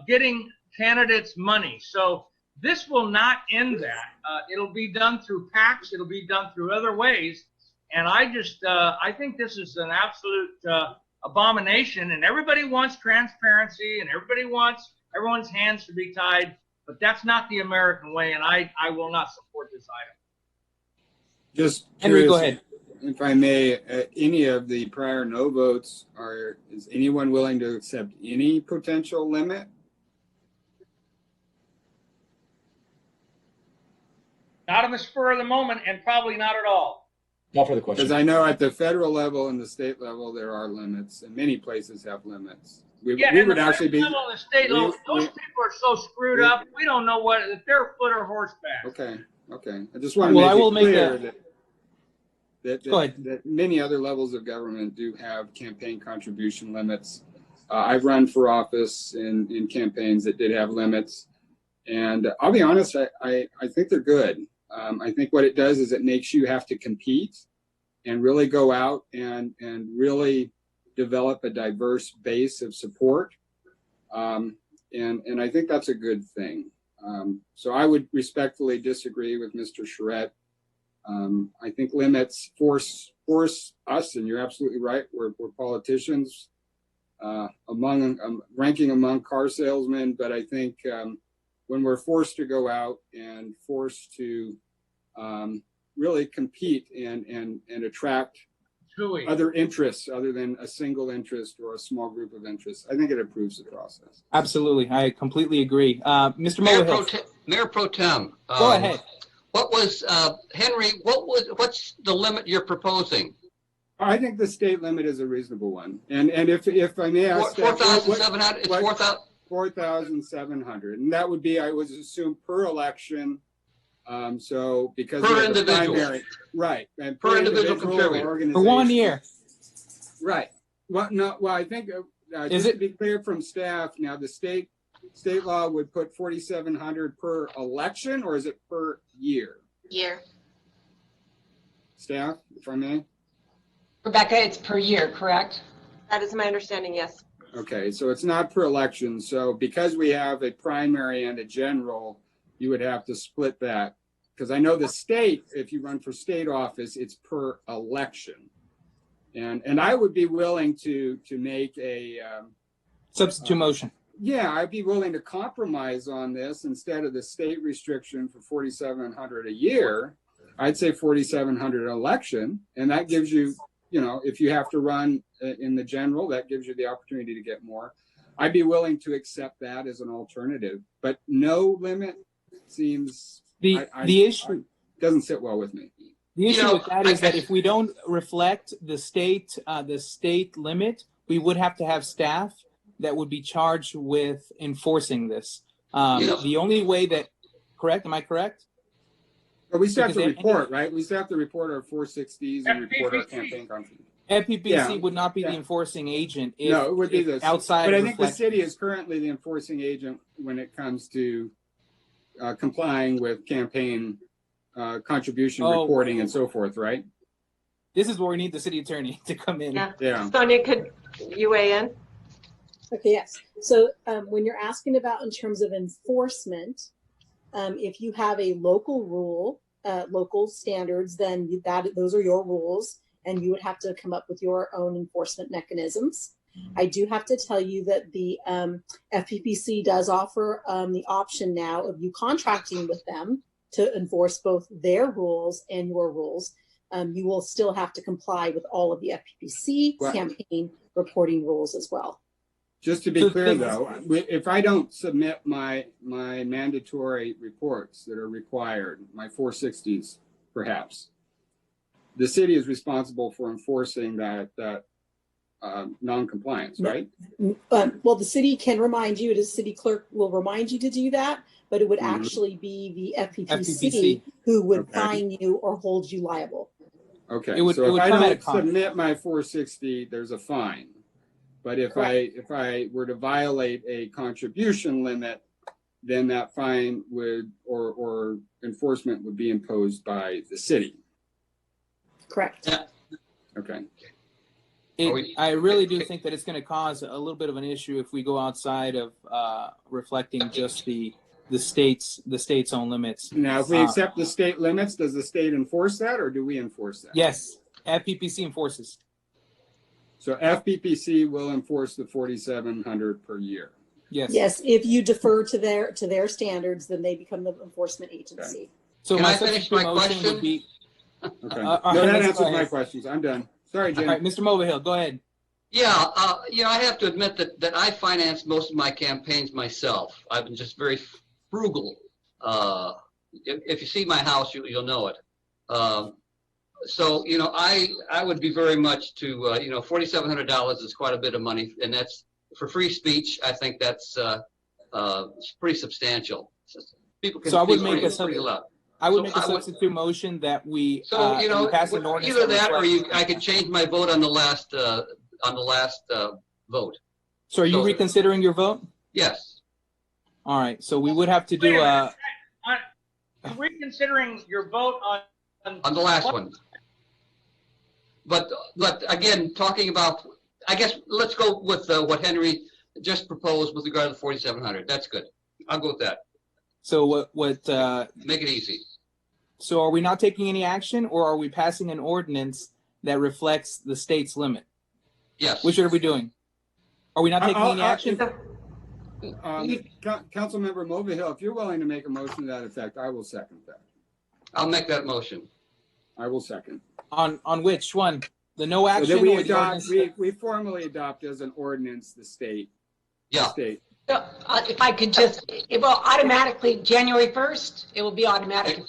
getting candidates money. So this will not end that. It'll be done through PACs. It'll be done through other ways. And I think this is an absolute abomination. And everybody wants transparency, and everybody wants everyone's hands to be tied. But that's not the American way, and I will not support this item. Just Henry, curious, go ahead. If I may, any of the prior no votes, is anyone willing to accept any potential limit? Not on the spur of the moment, and probably not at all. Not for the question. Because I know at the federal level and the state level, there are limits, and many places have limits. We would actually be. Level and the state level, those people are so screwed up. We don't know if they're foot or horseback. Okay. I just want to make it clear that many other levels of government do have campaign contribution limits. I've run for office in campaigns that did have limits, and I'll be honest, I think they're good. I think what it does is it makes you have to compete and really go out and really develop a diverse base of support. and I think that's a good thing. So I would respectfully disagree with Mr. Charette. I think limits force us, and you're absolutely right. We're politicians, ranking among car salesmen, but I think when we're forced to go out and forced to really compete and attract other interests other than a single interest or a small group of interests, I think it improves the process. Absolutely, I completely agree. Mr. Mulvihill. Mayor Pro Tem. Go ahead. What was, Henry, what's the limit you're proposing? I think the state limit is a reasonable one. And if I may ask, 4,700, it's 4,000. 4,700, and that would be, I would assume, per election. So because per of the individual, primary, right, and per individual contributor organization. For 1 year. Right. Well, no. Well, I think just to be clear from staff, now the state law would put 4,700 per election, or is it per year? Year. Staff, if I may. Rebecca, it's per year, correct? That is my understanding, yes. Okay, so it's not per election. So because we have a primary and a general, you would have to split that. Because I know the state, if you run for state office, it's per election. And I would be willing to make a substitute motion. Yeah, I'd be willing to compromise on this. Instead of the state restriction for 4,700 a year, I'd say 4,700 election, and that gives you, if you have to run in the general, that gives you the opportunity to get more. I'd be willing to accept that as an alternative, but no limit seems the issue doesn't sit well with me. The issue with that is that if we don't reflect the state limit, we would have to have staff that would be charged with enforcing this. The only way that, correct? Am I correct? But we still have to report, right? We still have to report our 460s and report our campaign contributions. FPPC would not be the enforcing agent. No, it would be the outside. But I think the city is currently the enforcing agent when it comes to complying with campaign contribution reporting and so forth, right? This is where we need the city attorney to come in. Yeah. Sonia, could you weigh in? Okay, yes. So when you're asking about in terms of enforcement, if you have a local rule, local standards, then those are your rules, and you would have to come up with your own enforcement mechanisms. I do have to tell you that the FPPC does offer the option now of you contracting with them to enforce both their rules and your rules. You will still have to comply with all of the FPPC campaign reporting rules as well. Just to be clear, though, if I don't submit my mandatory reports that are required, my 460s, perhaps, the city is responsible for enforcing that non-compliance, right? Well, the city can remind you, the city clerk will remind you to do that, but it would actually be the FPPC who would fine you or hold you liable. Okay, so if I don't submit my 460, there's a fine. But if I were to violate a contribution limit, then that fine would or enforcement would be imposed by the city. Correct. Yeah. Okay. I really do think that it's going to cause a little bit of an issue if we go outside of reflecting just the state's own limits. Now, if we accept the state limits, does the state enforce that, or do we enforce that? Yes, FPPC enforces. So FPPC will enforce the 4,700 per year. Yes. Yes, if you defer to their standards, then they become the enforcement agency. Okay. So Can I finish my question? Would be, okay. No, that answers my questions. I'm done. Sorry, Jim. All right, Mr. Mulvihill, go ahead. Yeah, I have to admit that I finance most of my campaigns myself. I've been just very frugal. If you see my house, you'll know it. So, I would be very much to, $4,700 is quite a bit of money, and that's for free speech. I think that's pretty substantial. People can speak pretty loud. I would make a substitute motion that we pass an ordinance. Either that, or I could change my vote on the last vote. So, are you reconsidering your vote? Yes. All right. So we would have to do. Reconsidering your vote on the last one. But again, talking about, I guess let's go with what Henry just proposed with regard to the 4,700. That's good. I'll go with that. So Make it easy. So are we not taking any action, or are we passing an ordinance that reflects the state's limit? Yes. Which are we doing? Are we not taking any action? Councilmember Mulvihill, if you're willing to make a motion to that effect, I will second that. I'll make that motion. I will second. On which one? The no So action that we or the adopt, ordinance? we formally adopt as an ordinance the state. Yeah. State. If I could just, it will automatically, January 1st, it will be automatic.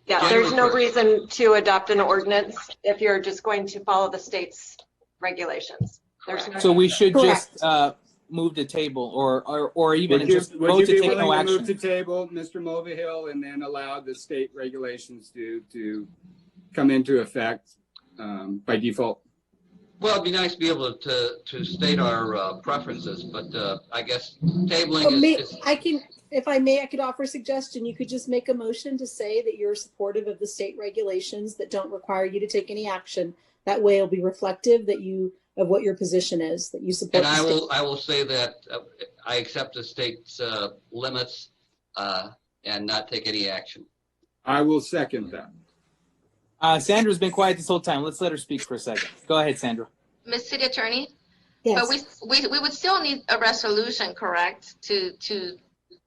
Yeah, January there's no 1st. reason to adopt an ordinance if you're just going to follow the state's regulations. There's no. So we should Correct. just move to table or even Would you, just would vote you to be take willing no to move action. to table, Mr. Mulvihill, and then allow the state regulations to come into effect by default? Well, it'd be nice to be able to state our preferences, but I guess tabling is If I may, I could offer a suggestion. You could just make a motion to say that you're supportive of the state regulations that don't require you to take any action. That way it'll be reflective of what your position is, that you support. and the state. I will say that I accept the state's limits and not take any action. I will second that. Sandra's been quiet this whole time. Let's let her speak for a second. Go ahead, Sandra. Ms. City Attorney? Yes. But we would still need a resolution, correct, to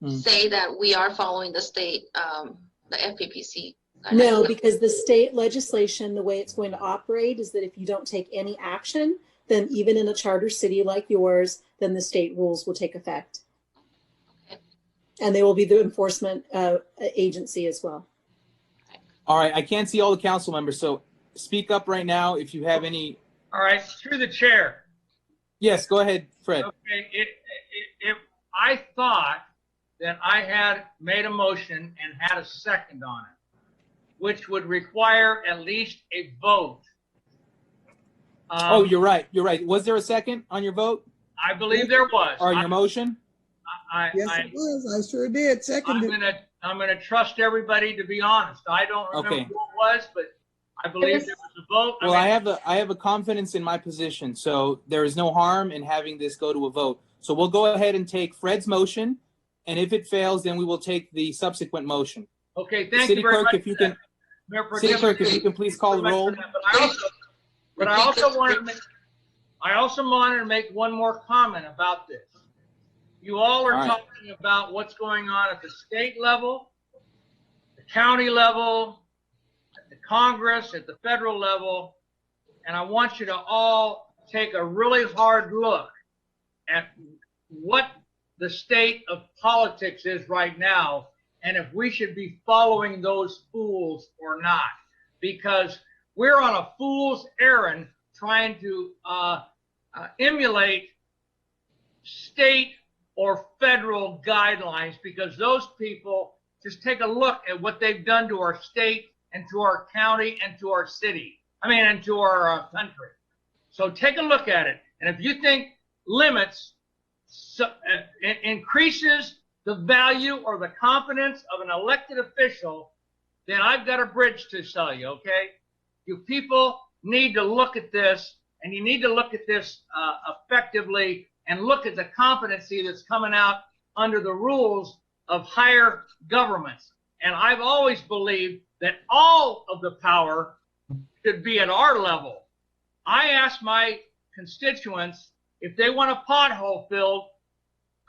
say that we are following the state, the FPPC? No, because the state legislation, the way it's going to operate is that if you don't take any action, then even in a charter city like yours, then the state rules will take effect. Okay. And they will be the enforcement agency as well. All right, I can't see all the council members, so speak up right now if you have any. All right, through the chair. Yes, go ahead, Fred. Okay, if I thought that I had made a motion and had a second on it, which would require at least a vote. Oh, you're right. You're right. Was there a second on your vote I believe there was. or on your motion? Yes, it was. I sure did. Seconded. I'm gonna trust everybody to be honest. I don't remember Okay. who it was, but I believe there was a vote. Well, I have a confidence in my position, so there is no harm in having this go to a vote. So we'll go ahead and take Fred's motion, and if it fails, then we will take the subsequent motion. Okay, thank City you very Clerk, much. if you can, Mayor Pro City Tem, Clerk, if you can please call the roll. But I also wanted to make one more comment about this. You all are All right. talking about what's going on at the state level, the county level, at the Congress, at the federal level, and I want you to all take a really hard look at what the state of politics is right now, and if we should be following those fools or not, because we're on a fool's errand trying to emulate state or federal guidelines, because those people, just take a look at what they've done to our state and to our county and to our city. And to our country. So take a look at it. And if you think limits increases the value or the competence of an elected official, then I've got a bridge to sell you, okay? You people need to look at this, and you need to look at this effectively and look at the competency that's coming out under the rules of higher governments. And I've always believed that all of the power should be at our level. I ask my constituents if they want a pothole filled,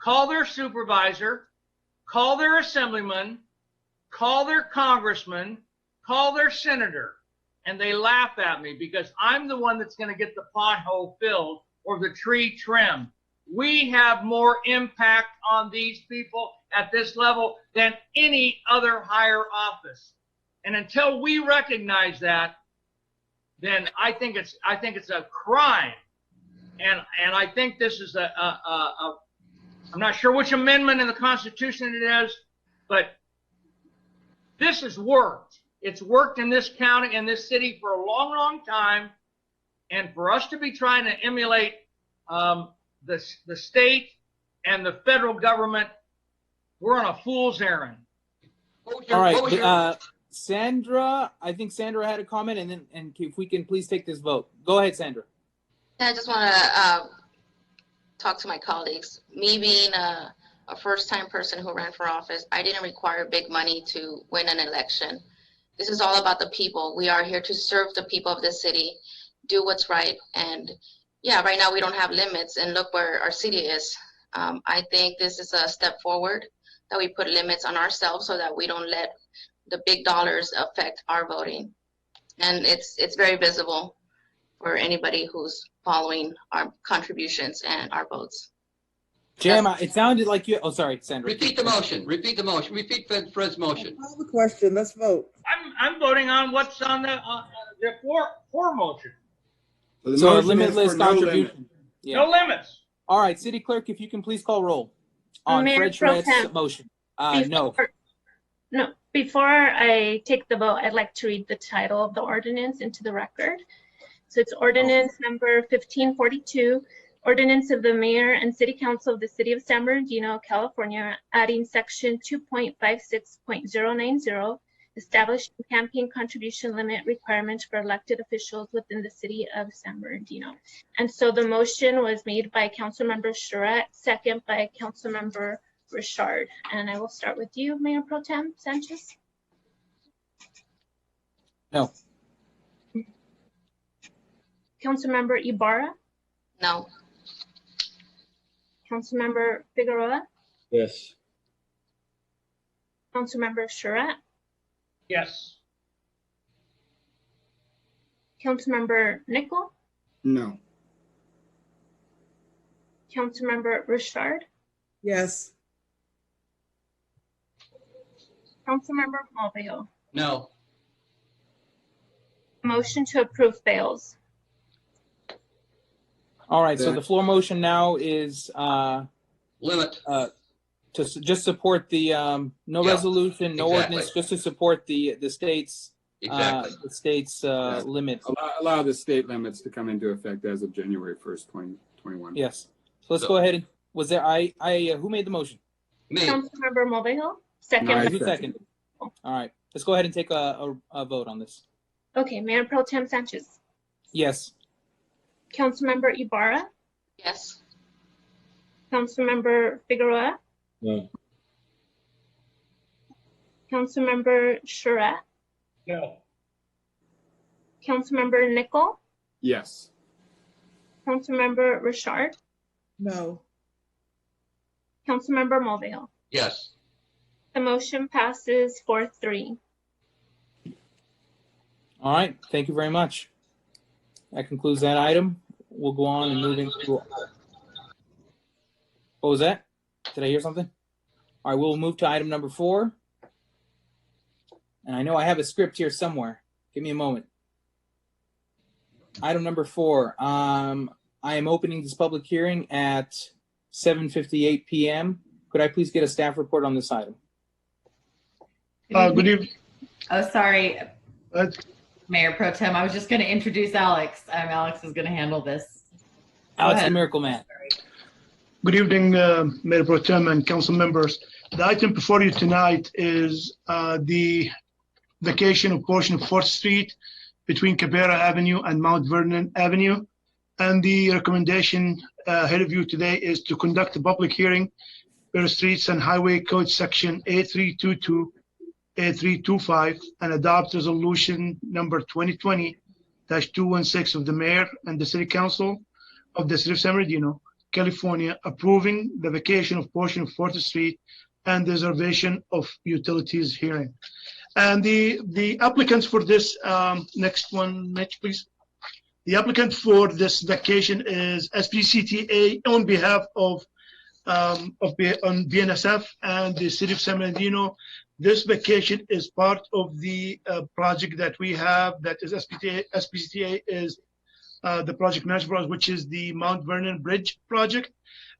call their supervisor, call their assemblyman, call their congressman, call their senator, and they laugh at me because I'm the one that's going to get the pothole filled or the tree trimmed. We have more impact on these people at this level than any other higher office. And until we recognize that, then I think it's a crime. And I think this is I'm not sure which amendment in the Constitution it is, but this has worked. It's worked in this county, in this city for a long, long time. And for us to be trying to emulate the state and the federal government, we're on a fool's errand. All right, Sandra, I think Sandra had a comment, and if we can please take this vote. Go ahead, Sandra. I just want to talk to my colleagues. Me being a first-time person who ran for office, I didn't require big money to win an election. This is all about the people. We are here to serve the people of the city, do what's right. And yeah, right now we don't have limits, and look where our city is. I think this is a step forward, that we put limits on ourselves so that we don't let the big dollars affect our voting. And it's very visible for anybody who's following our contributions and our votes. Jim, it sounded like you. Oh, sorry, Sandra. Repeat the motion. Repeat the motion. Repeat Fred's motion. Call the question. Let's vote. I'm voting on what's on the for motion. So a limitless contribution. No limits. All right, City Clerk, if you can please call roll on Mayor Fred Pro Shred's Tem. motion. Before- No, before I take the vote, I'd like to read the title of the ordinance into the record. So it's ordinance number 1542, ordinance of the mayor and city council of the city of San Bernardino, California, adding section 2.56.090, establishing campaign contribution limit requirements for elected officials within the city of San Bernardino. And so the motion was made by Councilmember Charette, second by Councilmember Richard. And I will start with you, Mayor Pro Tem Sanchez. No. Councilmember Ibarra, No. Councilmember Figueroa, Yes. Councilmember Charette, Yes. Councilmember Nickel, No. Councilmember Richard, Yes. Councilmember Malvejo. No. Motion to approve fails. All right, so the floor motion now is limit just support the no resolution, no exactly. ordinance, just to support the state's Exactly. limit. Allow the state limits to come into effect as of January 1st, 2021. Yes. So let's go ahead and was there who made the motion? Me. Councilmember Malvejo, second. No, Who's second? All right, let's go ahead and take a vote on this. Okay, Mayor Pro Tem Sanchez, Yes. Councilmember Ibarra, Yes. Councilmember Figueroa, No. Councilmember Charette, No. Councilmember Nickel, Yes. Councilmember Richard, No. Councilmember Malvejo. Yes. The motion passes 4-3. All right, thank you very much. That concludes that item. We'll go on and move into. What was that? Did I hear something? All right, we'll move to item number 4. And I know I have a script here somewhere. Give me a moment. Item number 4. I am opening this public hearing at 7:58 p.m. Could I please get a staff report on this item? Good evening. Oh, sorry, Mayor Pro Tem. I was just going to introduce Alex. Alex is going to handle this. Alex, the Miracle Man. Good evening, Mayor Pro Tem and council members. The item before you tonight is the vacation of portion of 4th Street between Cabrera Avenue and Mount Vernon Avenue. And the recommendation ahead of you today is to conduct a public hearing per Streets and Highway Code Section A322, A325, and adopt resolution number 2020-216 of the mayor and the city council of the city of San Bernardino, California, approving the vacation of portion of 4th Street and the reservation of utilities hearing. And the applicants for this, next one, Mitch, please. The applicant for this vacation is SPCTA on behalf of BNSF and the city of San Bernardino. This vacation is part of the project that we have, that is SPCTA is the project management, which is the Mount Vernon Bridge project.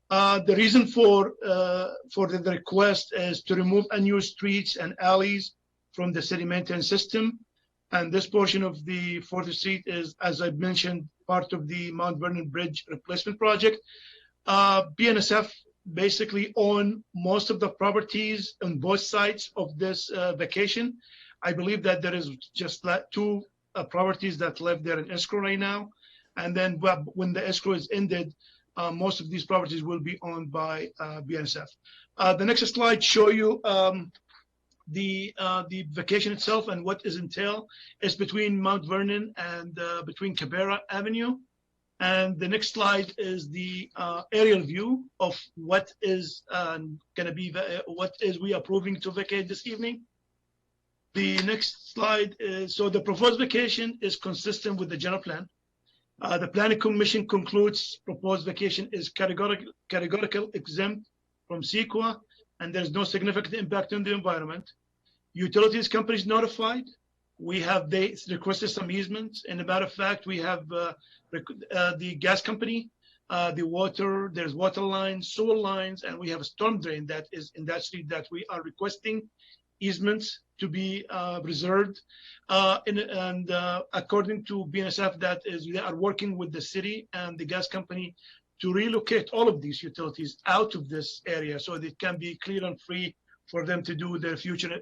The reason for the request is to remove unused streets and alleys from the city maintenance system. And this portion of the 4th Street is, as I mentioned, part of the Mount Vernon Bridge replacement project. BNSF basically own most of the properties on both sides of this vacation. I believe that there is just 2 properties that left there in escrow right now. And then when the escrow is ended, most of these properties will be owned by BNSF. The next slide show you the vacation itself and what is entailed. It's between Mount Vernon and between Cabrera Avenue. And the next slide is the aerial view of what is going to be, what is we approving to vacate this evening. The next slide is, so the proposed vacation is consistent with the general plan. The Planning Commission concludes proposed vacation is categorical exempt from CEQA, and there's no significant impact on the environment. Utilities companies notified. They requested some easements. And a matter of fact, we have the gas company, there's water lines, sewer lines, and we have a storm drain that is in that street that we are requesting easements to be reserved. And according to BNSF, they are working with the city and the gas company to relocate all of these utilities out of this area so they can be clear and free for them to do their future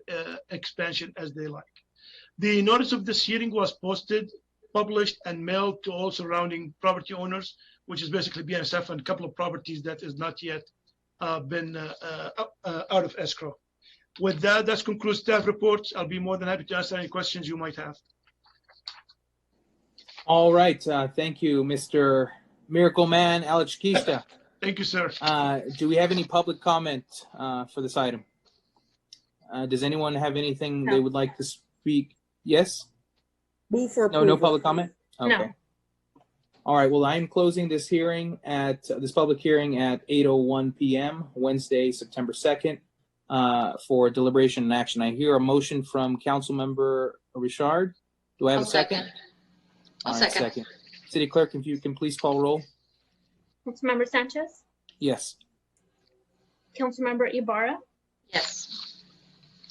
expansion as they like. The notice of this hearing was posted, published, and mailed to all surrounding property owners, which is basically BNSF and a couple of properties that is not yet been out of escrow. With that, that concludes staff reports. I'll be more than happy to answer any questions you might have. All right. Thank you, Mr. Miracle Man Alex Kista. Thank you, sir. Do we have any public comment for this item? Does anyone have anything they would like to speak? Yes? Move for No approval. public comment? Okay. No. All right. Well, I'm closing this hearing this public hearing at 8:01 p.m. Wednesday, September 2nd, for deliberation and action. I hear a motion from Councilmember Richard. Do I have a second? I'll All right, second. City Clerk, if you can please call roll. Councilmember Sanchez, Yes. Councilmember Ibarra, Yes.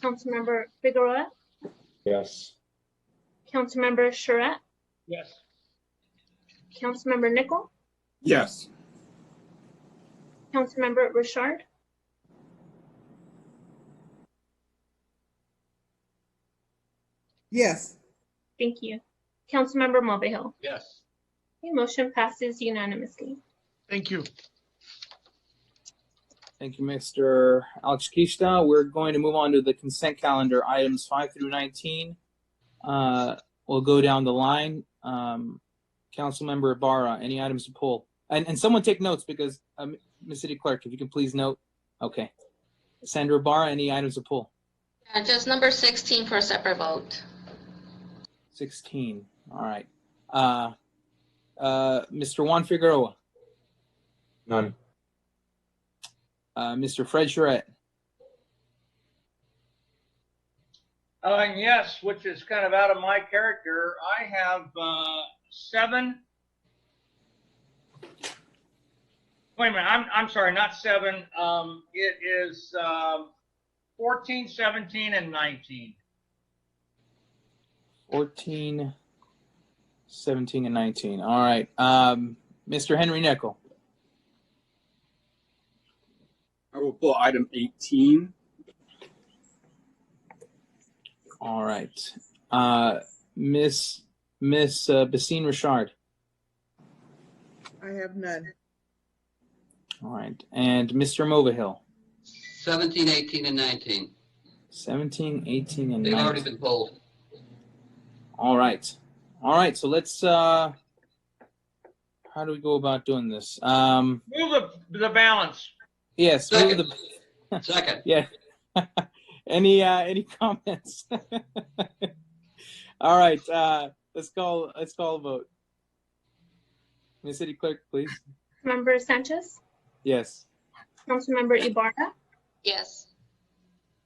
Councilmember Figueroa, Yes. Councilmember Charette, Yes. Councilmember Nickel, Yes. Councilmember Richard, Yes. thank you. Councilmember Mulvihill. Yes. The motion passes unanimously. Thank you. Thank you, Mr. Alex Kista. We're going to move on to the consent calendar, items 5 through 19. We'll go down the line. Councilmember Ibarra, any items to pull? And someone take notes because, Ms. City Clerk, if you can please note. Okay. Sandra Ibarra, any items to pull? Just number 16 for a separate vote. 16. All right. Mr. Juan Figueroa. None. Mr. Fred Charette. Yes, which is kind of out of my character. I have 7. Wait a minute. I'm sorry, not 7. It is 14, 17, and 19. 14, 17, and 19. All right. Mr. Henry Nickel. I will pull item 18. All right. Miss Basine Richard. I have none. All right. And Mr. Mulvihill. 17, 18, and 19. 17, 18, and They've 19. already been pulled. All right. All right. So let's, how do we go about doing this? Move the balance. Yes. Second. Move the, Second. yeah. Any comments? All right. Let's call a vote. Ms. City Clerk, please. Member Sanchez, Yes. Councilmember Ibarra, Yes.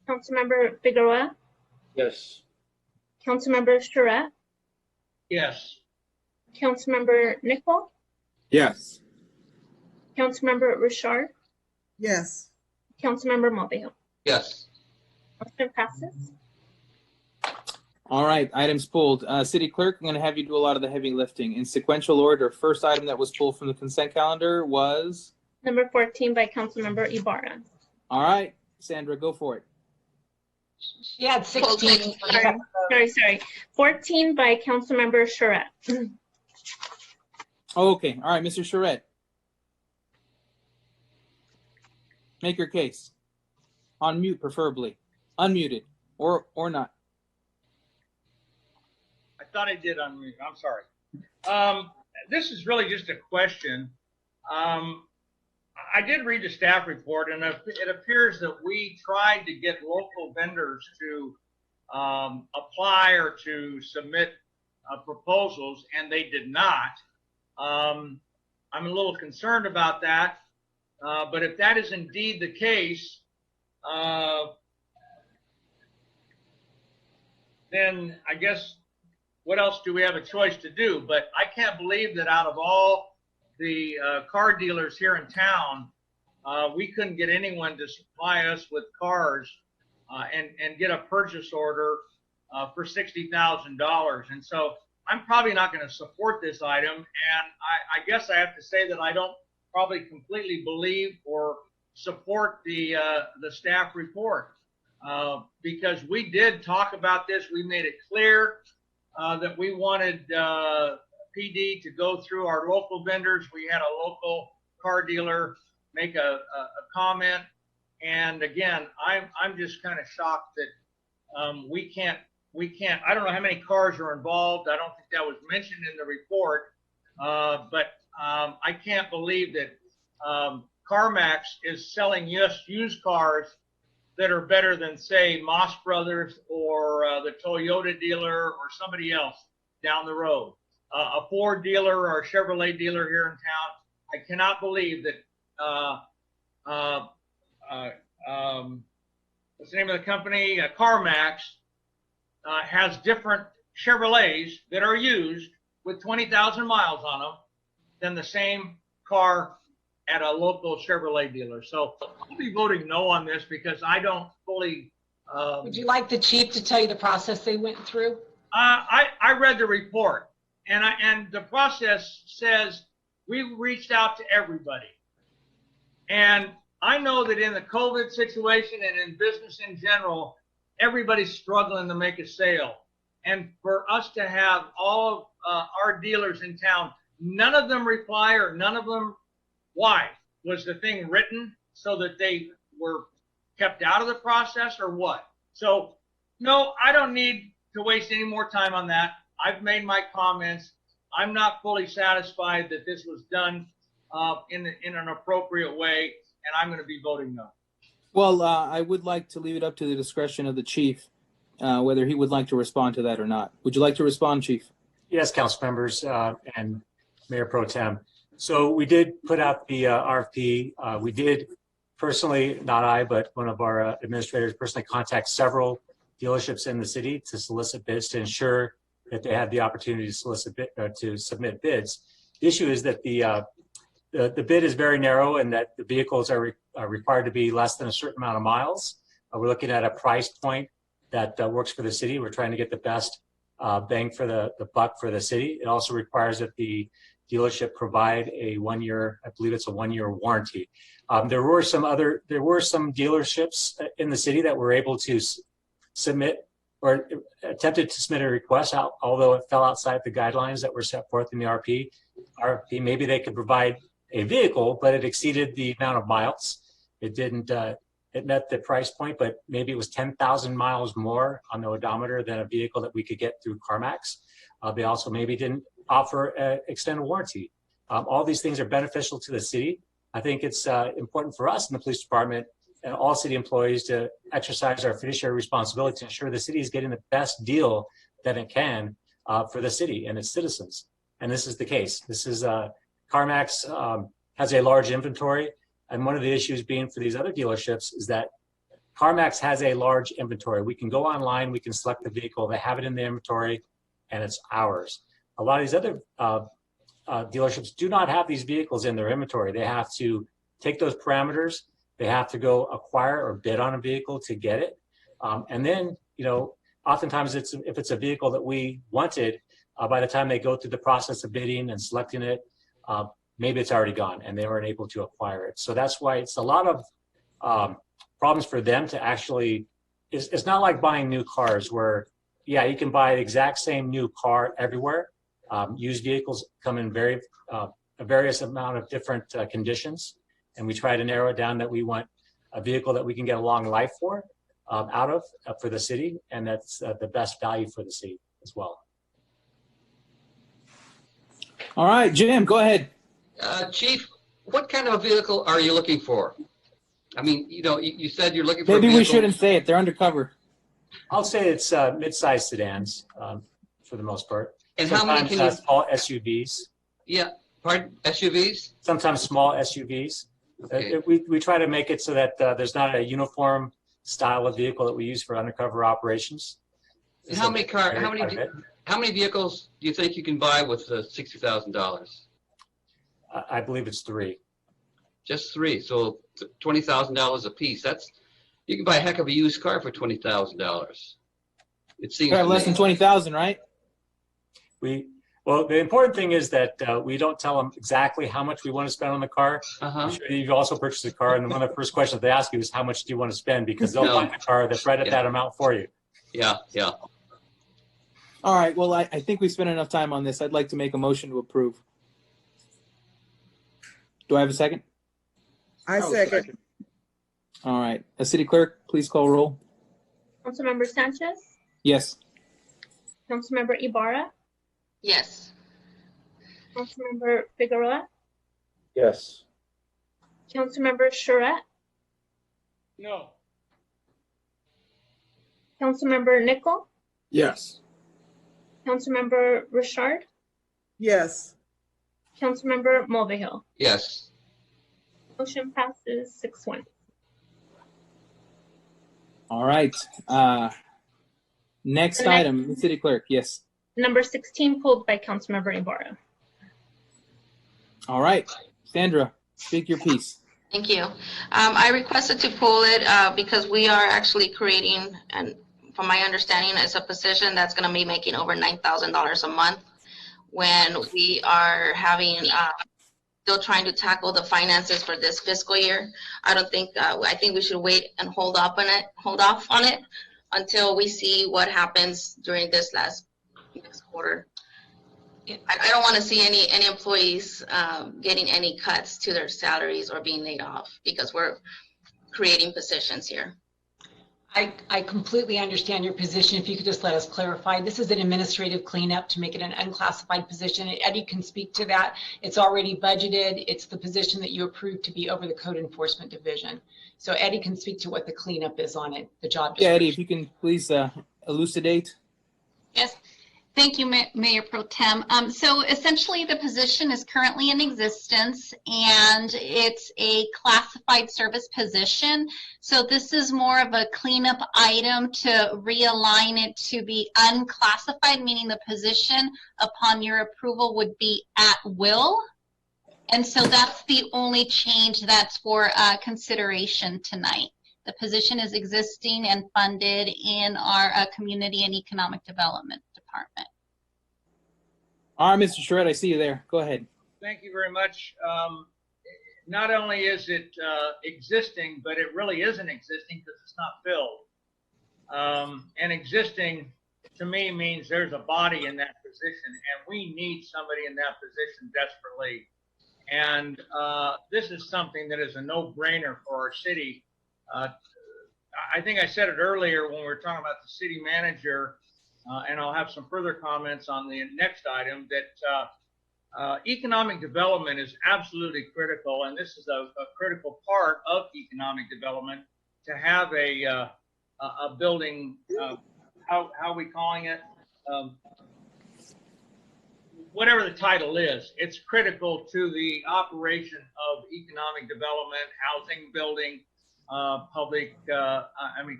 Councilmember Figueroa, Yes. Councilmember Charette, Yes. Councilmember Nickel, Yes. Councilmember Richard, Yes. Councilmember Mulvihill. Yes. Motion passes. All right, items pulled. City Clerk, I'm going to have you do a lot of the heavy lifting. In sequential order, first item that was pulled from the consent calendar was? Number 14 by Councilmember Ibarra. All right, Sandra, go for it. She had 16. Sorry. 14 by Councilmember Charette. Oh, okay. All right, Mr. Charette. Make your case. On mute, preferably. Unmuted or not. I thought I did unmute. I'm sorry. This is really just a question. I did read the staff report, and it appears that we tried to get local vendors to apply or to submit proposals, and they did not. I'm a little concerned about that, but if that is indeed the case, then I guess what else do we have a choice to do? But I can't believe that out of all the car dealers here in town, we couldn't get anyone to supply us with cars and get a purchase order for $60,000. And so I'm probably not going to support this item. And I guess I have to say that I don't probably completely believe or support the staff report because we did talk about this. We made it clear that we wanted PD to go through our local vendors. We had a local car dealer make a comment. And again, I'm just kind of shocked that we can't, I don't know how many cars are involved. I don't think that was mentioned in the report, but I can't believe that CarMax is selling used cars that are better than, say, Moss Brothers or the Toyota dealer or somebody else down the road. A Ford dealer or a Chevrolet dealer here in town. I cannot believe that, what's the name of the company? CarMax has different Chevrolets that are used with 20,000 miles on them than the same car at a local Chevrolet dealer. So I'll be voting no on this because I don't fully. Would you like the chief to tell you the process they went through? I read the report, and the process says we reached out to everybody. And I know that in the COVID situation and in business in general, everybody's struggling to make a sale. And for us to have all of our dealers in town, none of them reply or none of them. Why? Was the thing written so that they were kept out of the process or what? So, no, I don't need to waste any more time on that. I've made my comments. I'm not fully satisfied that this was done in an appropriate way, and I'm going to be voting no. Well, I would like to leave it up to the discretion of the chief, whether he would like to respond to that or not. Would you like to respond, Chief? Yes, council members and Mayor Pro Tem. So we did put out the RFP. We did personally, not I, but one of our administrators personally contact several dealerships in the city to solicit bids to ensure that they have the opportunity to submit bids. The issue is that the bid is very narrow and that the vehicles are required to be less than a certain amount of miles. We're looking at a price point that works for the city. We're trying to get the best bang for the buck for the city. It also requires that the dealership provide a 1 year, I believe it's a 1 year warranty. There were some dealerships in the city that were able to submit or attempted to submit a request out, although it fell outside the guidelines that were set forth in the RFP. Maybe they could provide a vehicle, but it exceeded the amount of miles. It didn't, it met the price point, but maybe it was 10,000 miles more on the odometer than a vehicle that we could get through CarMax. They also maybe didn't offer an extended warranty. All these things are beneficial to the city. I think it's important for us in the police department and all city employees to exercise our fiduciary responsibility to ensure the city is getting the best deal that it can for the city and its citizens. And this is the case. This is CarMax has a large inventory. And one of the issues being for these other dealerships is that CarMax has a large inventory. We can go online, we can select the vehicle, they have it in the inventory, and it's ours. A lot of these other dealerships do not have these vehicles in their inventory. They have to take those parameters. They have to go acquire or bid on a vehicle to get it. And then, oftentimes if it's a vehicle that we wanted, by the time they go through the process of bidding and selecting it, maybe it's already gone and they weren't able to acquire it. So that's why it's a lot of problems for them to actually, it's not like buying new cars where, yeah, you can buy the exact same new car everywhere. Used vehicles come in a various amount of different conditions. And we try to narrow it down that we want a vehicle that we can get a long life for out of for the city, and that's the best value for the city as well. All right, Jim, go ahead. Chief, what kind of a vehicle are you looking for? I mean, you said you're looking for Maybe a we vehicle. shouldn't say it. They're undercover. I'll say it's mid-sized sedans for the most part. And how many Sometimes can you? small SUVs. Yeah, pardon, SUVs? Sometimes small SUVs. Okay. We try to make it so that there's not a uniform style of vehicle that we use for undercover operations. And how many vehicles do you think you can buy with $60,000? I believe it's 3. Just 3, so $20,000 a piece. You can buy a heck of a used car for $20,000. It seems Less than 20,000, right? Well, the important thing is that we don't tell them exactly how much we want to spend on the car. I'm sure you've also purchased a car, and one of the first questions they ask you is how much do you want to spend, because they'll find a car that's right at that amount for you. Yeah. All right. Well, I think we spent enough time on this. I'd like to make a motion to approve. Do I have a second? I second. All right. City Clerk, please call roll. Councilmember Sanchez, Yes. Councilmember Ibarra, Yes. Councilmember Figueroa, Yes. Councilmember Charette, No. Councilmember Nickel, Yes. Councilmember Richard, Yes. Councilmember Mulvihill. Yes. Motion passes 6-1. All right. Next item, City Clerk. Yes. Number 16 pulled by Councilmember Ibarra. All right. Sandra, speak your piece. Thank you. I requested to pull it because we are actually creating, and from my understanding, it's a position that's going to be making over $9,000 a month when we are having, still trying to tackle the finances for this fiscal year. I think we should wait and hold off on it until we see what happens during this next quarter. I don't want to see any employees getting any cuts to their salaries or being laid off, because we're creating positions here. I completely understand your position. If you could just let us clarify, this is an administrative cleanup to make it an unclassified position. Eddie can speak to that. It's already budgeted. It's the position that you approved to be over the Code Enforcement Division. So Eddie can speak to what the cleanup is on it, the job description. Yeah, Eddie, if you can please elucidate. Yes. Thank you, Mayor Pro Tem. So essentially, the position is currently in existence, and it's a classified service position. So this is more of a cleanup item to realign it to be unclassified, meaning the position upon your approval would be at will. And so that's the only change that's for consideration tonight. The position is existing and funded in our Community and Economic Development Department. All right, Mr. Charette, I see you there. Go ahead. Thank you very much. Not only is it existing, but it really isn't existing because it's not filled. And existing to me means there's a body in that position, and we need somebody in that position desperately. And this is something that is a no-brainer for our city. I think I said it earlier when we were talking about the city manager, and I'll have some further comments on the next item, that economic development is absolutely critical, and this is a critical part of economic development, to have a building, how are we calling it? Whatever the title is, it's critical to the operation of economic development, housing, building,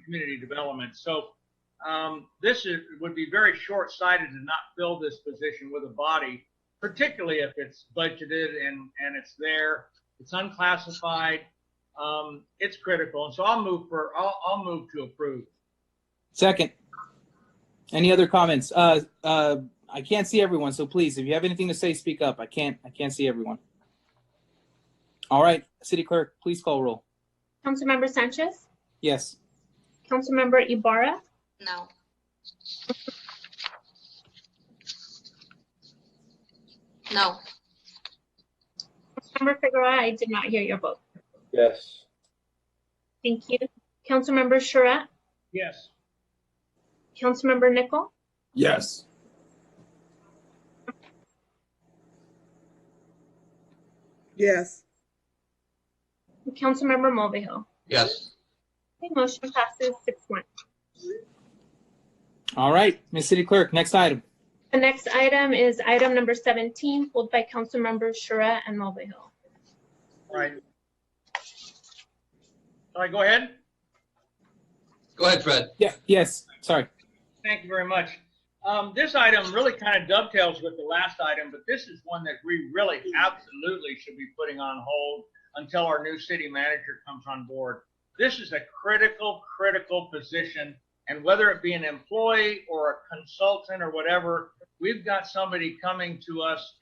community development. So this would be very short-sighted to not fill this position with a body, particularly if it's budgeted and it's there, it's unclassified, it's critical. And so I'll move to approve. Second. Any other comments? I can't see everyone, so please, if you have anything to say, speak up. I can't see everyone. All right, City Clerk, please call roll. Councilmember Sanchez, Yes. Councilmember Ibarra, No. No. Councilmember Figueroa, I did not hear your vote. Yes. Thank you. Councilmember Charette, Yes. Councilmember Nickel, Yes. Yes. Councilmember Mulvihill. Yes. Okay, motion passes 6-1. All right, Ms. City Clerk, next item. The next item is item number 17, pulled by Councilmembers Charette and Mulvihill. All right. Shall I go ahead? Go ahead, Fred. Yeah. Yes. Sorry. Thank you very much. This item really kind of dovetails with the last item, but this is one that we really absolutely should be putting on hold until our new city manager comes on board. This is a critical position, and whether it be an employee or a consultant or whatever, we've got somebody coming to us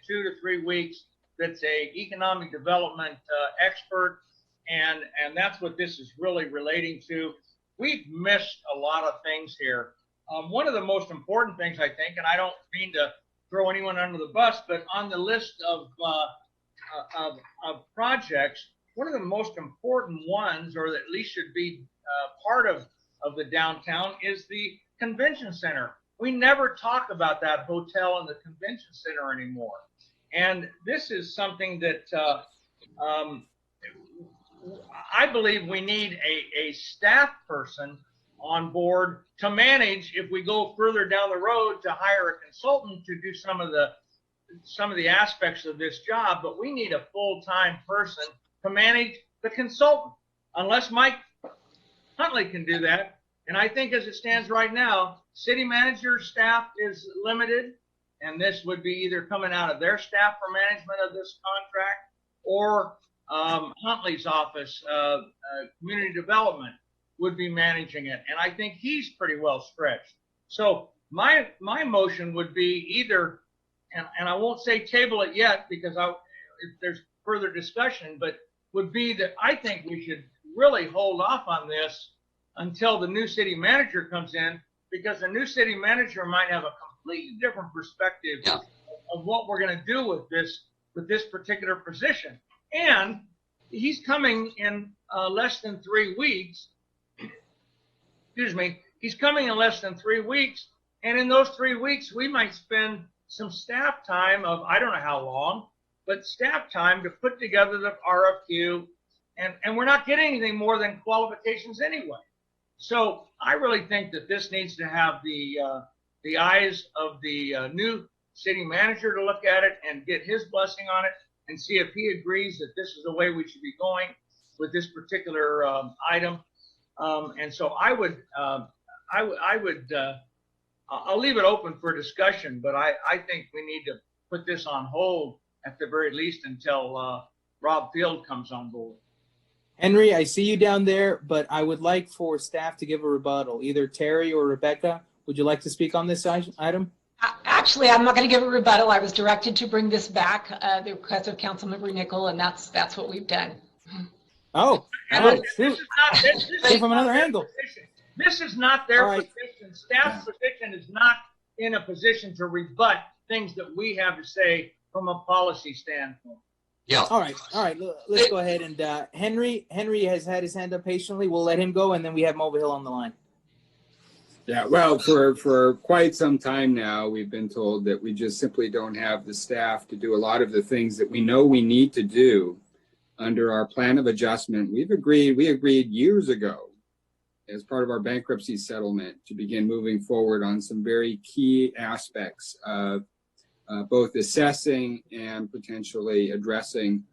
in 2 to 3 weeks that's a economic development expert, and that's what this is really relating to. We've missed a lot of things here. One of the most important things, I think, and I don't mean to throw anyone under the bus, but on the list of projects, one of the most important ones, or at least should be part of the downtown, is the convention center. We never talk about that hotel and the convention center anymore. And this is something that I believe we need a staff person on board to manage, if we go further down the road, to hire a consultant to do some of the aspects of this job. But we need a full-time person to manage the consultant, unless Mike Huntley can do that. And I think as it stands right now, city manager staff is limited, and this would be either coming out of their staff for management of this contract, or Huntley's office, community development, would be managing it. And I think he's pretty well stretched. So my motion would be either, and I won't say table it yet because if there's further discussion, but would be that I think we should really hold off on this until the new city manager comes in, because the new city manager might have a completely different perspective of what we're going to do with this particular position. And he's coming in less than 3 weeks. Excuse me. He's coming in less than 3 weeks. And in those 3 weeks, we might spend some staff time of, I don't know how long, but staff time to put together the RFQ. And we're not getting anything more than qualifications anyway. So I really think that this needs to have the eyes of the new city manager to look at it and get his blessing on it, and see if he agrees that this is the way we should be going with this particular item. And so I'll leave it open for discussion, but I think we need to put this on hold at the very least until Rob Field comes on board. Henry, I see you down there, but I would like for staff to give a rebuttal. Either Terry or Rebecca, would you like to speak on this item? Actually, I'm not going to give a rebuttal. I was directed to bring this back, the request of Councilmember Nickel, and that's what we've done. Oh, This is from another angle. This is not their All right. position. Staff's position is not in a position to rebut things that we have to say from a policy standpoint. Yeah. All right. Let's go ahead and Henry has had his hand up patiently. We'll let him go, and then we have Mulvihill on the line. Yeah, well, for quite some time now, we've been told that we just simply don't have the staff to do a lot of the things that we know we need to do under our plan of adjustment. We agreed years ago as part of our bankruptcy settlement to begin moving forward on some very key aspects of both assessing and potentially addressing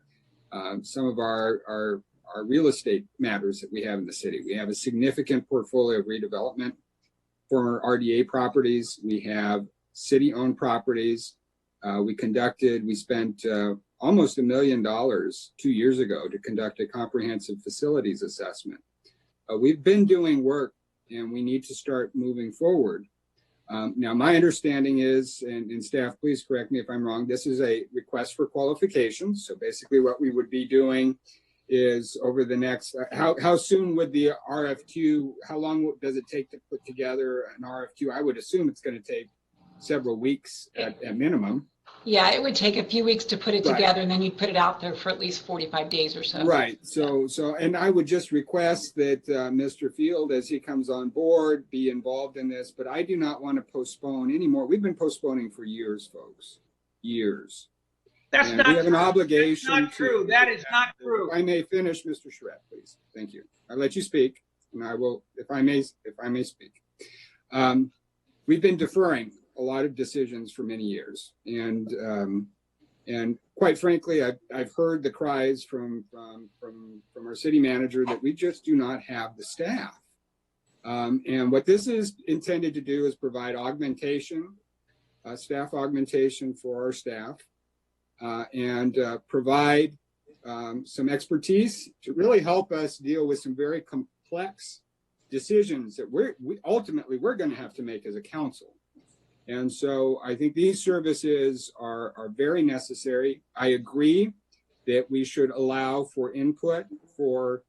some of our real estate matters that we have in the city. We have a significant portfolio of redevelopment, former RDA properties. We have city-owned properties. We spent almost $1 million 2 years ago to conduct a comprehensive facilities assessment. We've been doing work, and we need to start moving forward. Now, my understanding is, and staff, please correct me if I'm wrong, this is a request for qualifications. So basically what we would be doing is over the next, how soon would the RFQ, how long does it take to put together an RFQ? I would assume it's going to take several weeks at minimum. Yeah, it would take a few weeks to put it Right. together, and then you'd put it out there for at least 45 days or so. Right. So, and I would just request that Mr. Field, as he comes on board, be involved in this. But I do not want to postpone anymore. We've been postponing for years, folks. Years. That's And not we have an true. obligation. That's not true. That is not true. If I may finish, Mr. Charette, please. Thank you. I'll let you speak, and I will, if I may speak. We've been deferring a lot of decisions for many years, and quite frankly, I've heard the cries from our city manager that we just do not have the staff. And what this is intended to do is provide augmentation, staff augmentation for our staff, and provide some expertise to really help us deal with some very complex decisions that we ultimately going to have to make as a council. And so I think these services are very necessary. I agree that we should allow for input for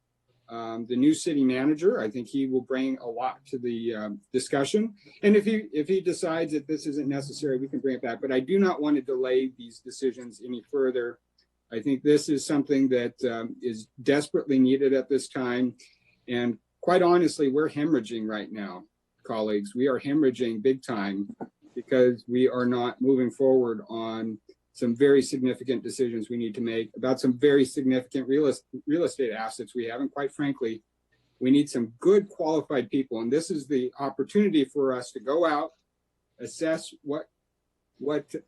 the new city manager. I think he will bring a lot to the discussion. And if he decides that this isn't necessary, we can bring it back. But I do not want to delay these decisions any further. I think this is something that is desperately needed at this time. And quite honestly, we're hemorrhaging right now, colleagues. We are hemorrhaging big time because we are not moving forward on some very significant decisions we need to make about some very significant real estate assets we have. And quite frankly, we need some good qualified people. And this is the opportunity for us to go out, assess what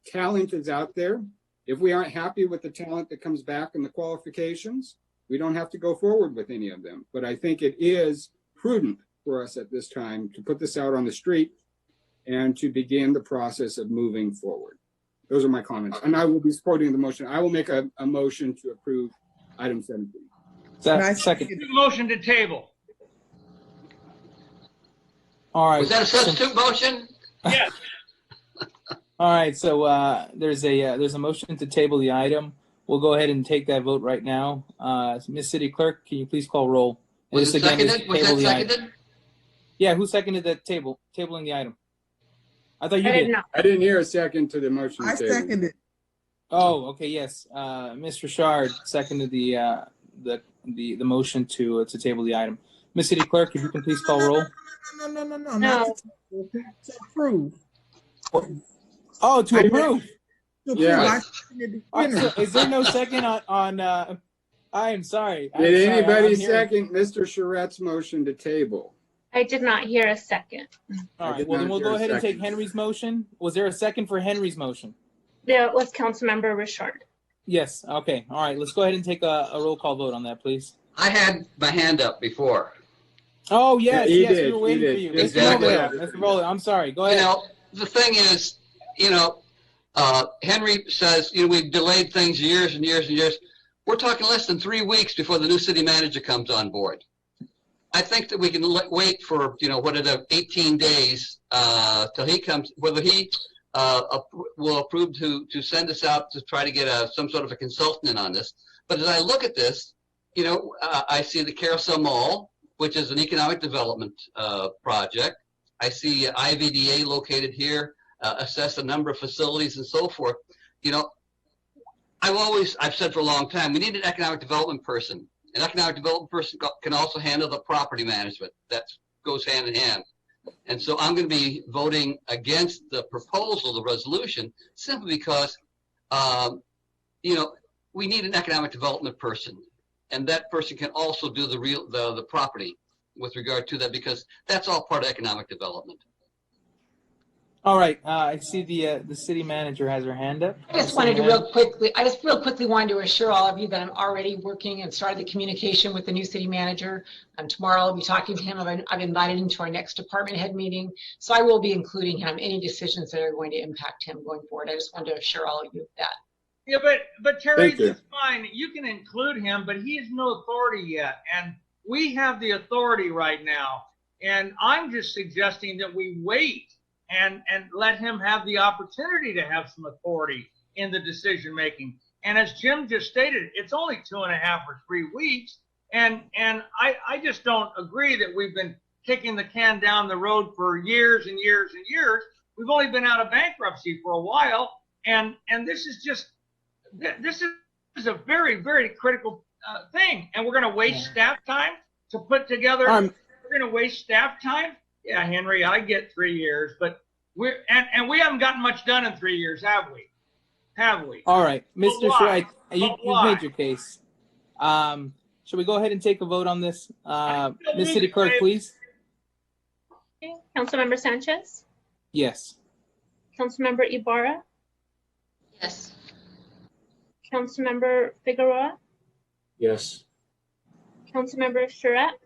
talent is out there. If we aren't happy with the talent that comes back and the qualifications, we don't have to go forward with any of them. But I think it is prudent for us at this time to put this out on the street and to begin the process of moving forward. Those are my comments. And I will be supporting the motion. I will make a motion to approve item 17. Second. Motion to table. All right. Was that a substitute motion? Yes. All right. So there's a motion to table the item. We'll go ahead and take that vote right now. Ms. City Clerk, can you please call roll? Was it seconded? Was that seconded? Yeah, who seconded the tabling the item? I thought you I did. did not. I didn't hear a second to the motion. I seconded. Oh, okay, yes. Ms. Richard seconded the motion to table the item. Ms. City Clerk, if you can please call roll. No. Not to approve. Oh, to approve. Yeah. So is there no second on I am sorry. Did anybody second Mr. Charette's motion to table? I did not hear a second. All right, well, then we'll go ahead and take Henry's motion. Was there a second for Henry's motion? There was Councilmember Richard. Yes, okay. All right, let's go ahead and take a roll call vote on that, please. I had my hand up before. Oh, yes, Yeah, he yes, did, we were waiting for you. Exactly. Mr. Rowland, I'm sorry. Go ahead. You know, the thing is, Henry says, we've delayed things years and years and years. We're talking less than 3 weeks before the new city manager comes on board. I think that we can wait for, 18 days till he comes, whether he will approve to send us out to try to get some sort of a consultant in on this. But as I look at this, I see the Carousel Mall, which is an economic development project. I see IVDA located here, assess a number of facilities and so forth. I've said for a long time, we need an economic development person. An economic development person can also handle the property management. That goes hand in hand. And so I'm going to be voting against the proposal, the resolution, simply because, we need an economic development person. And that person can also do the property with regard to that, because that's all part of economic development. All right, I see the city manager has her hand up. I just real quickly wanted to assure all of you that I'm already working and started the communication with the new city manager. Tomorrow I'll be talking to him. I've invited him to our next department head meeting. So I will be including him any decisions that are going to impact him going forward. I just wanted to assure all of you of that. Yeah, but Terry, that's fine. You can include him, but he has no authority yet. And we have the authority right now. And I'm just suggesting that we wait and let him have the opportunity to have some authority in the decision making. And as Jim just stated, it's only 2.5 or 3 weeks. And I just don't agree that we've been kicking the can down the road for years and years and years. We've only been out of bankruptcy for a while, and this is a very, very critical thing. And we're going to waste staff time to put together. We're going to waste staff time. Yeah, Henry, I get 3 years, but we haven't gotten much done in 3 years, have we? Have we? All right, Mr. Schreight, you've made your case. Shall we go ahead and take a vote on this? Ms. City Clerk, please. Okay. Councilmember Sanchez, Yes. Councilmember Ibarra, Yes. Councilmember Figueroa, Yes. Councilmember Charette,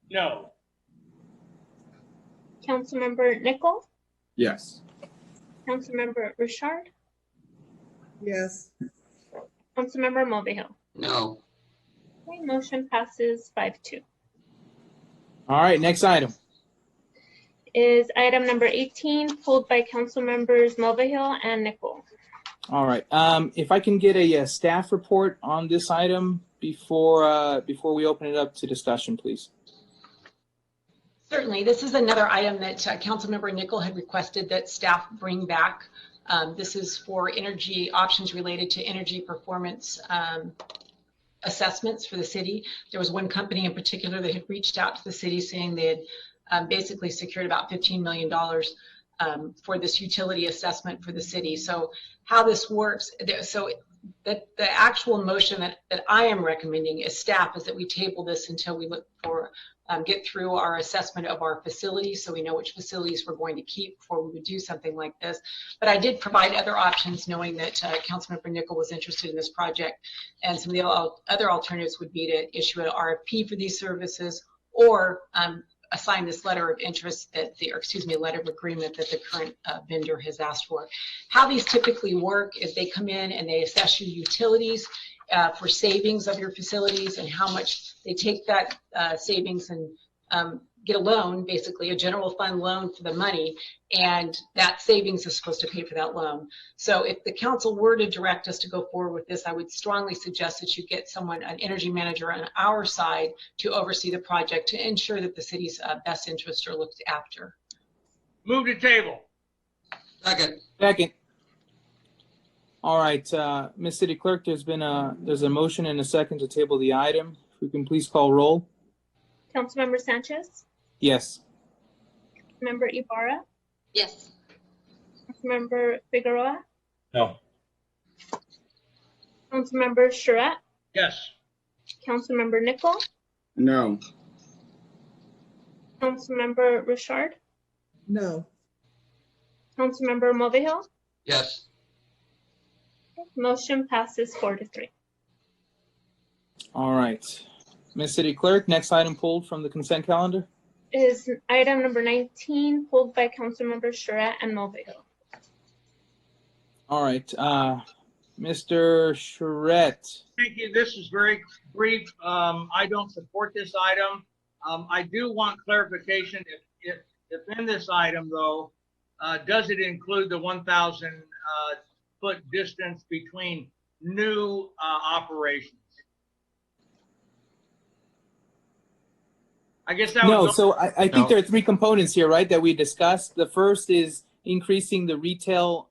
No. Councilmember Nickel, Yes. Councilmember Richard, Yes. Councilmember Mulvihill. No. Okay, motion passes 5-2. All right, next item. Is item number 18, pulled by council members Mulvihill and Nickel. All right. If I can get a staff report on this item before we open it up to discussion, please. Certainly. This is another item that Councilmember Nickel had requested that staff bring back. This is for energy options related to energy performance assessments for the city. There was one company in particular that had reached out to the city saying they had basically secured about $15 million for this utility assessment for the city. So how this works, so the actual motion that I am recommending as staff is that we table this until we look for, get through our assessment of our facilities so we know which facilities we're going to keep before we would do something like this. But I did provide other options knowing that Councilmember Nickel was interested in this project, and some of the other alternatives would be to issue an RFP for these services or assign this letter of interest letter of agreement that the current vendor has asked for. How these typically work is they come in and they assess your utilities for savings of your facilities and how much they take that savings and get a loan, basically a general fund loan for the money, and that savings is supposed to pay for that loan. So if the council were to direct us to go forward with this, I would strongly suggest that you get someone, an energy manager on our side, to oversee the project to ensure that the city's best interests are looked after. Move to table. Second. Second. All right, Ms. City Clerk, there's a motion and a second to table the item. If we can please call roll. Councilmember Sanchez, Yes. Member Ibarra, Yes. Councilmember Figueroa, No. Councilmember Charette, Yes. Councilmember Nickel, No. Councilmember Richard, No. Councilmember Mulvihill. Yes. Motion passes 4-3. All right. Ms. City Clerk, next item pulled from the consent calendar. Is item number 19, pulled by Councilmember Charette and Mulvihill. All right. Mr. Charette. Thank you. This is very brief. I don't support this item. I do want clarification if in this item, though, does it include the 1,000 foot distance between new operations? I guess that No, was so I think there are three components here, right, that we discussed. The first is increasing the retail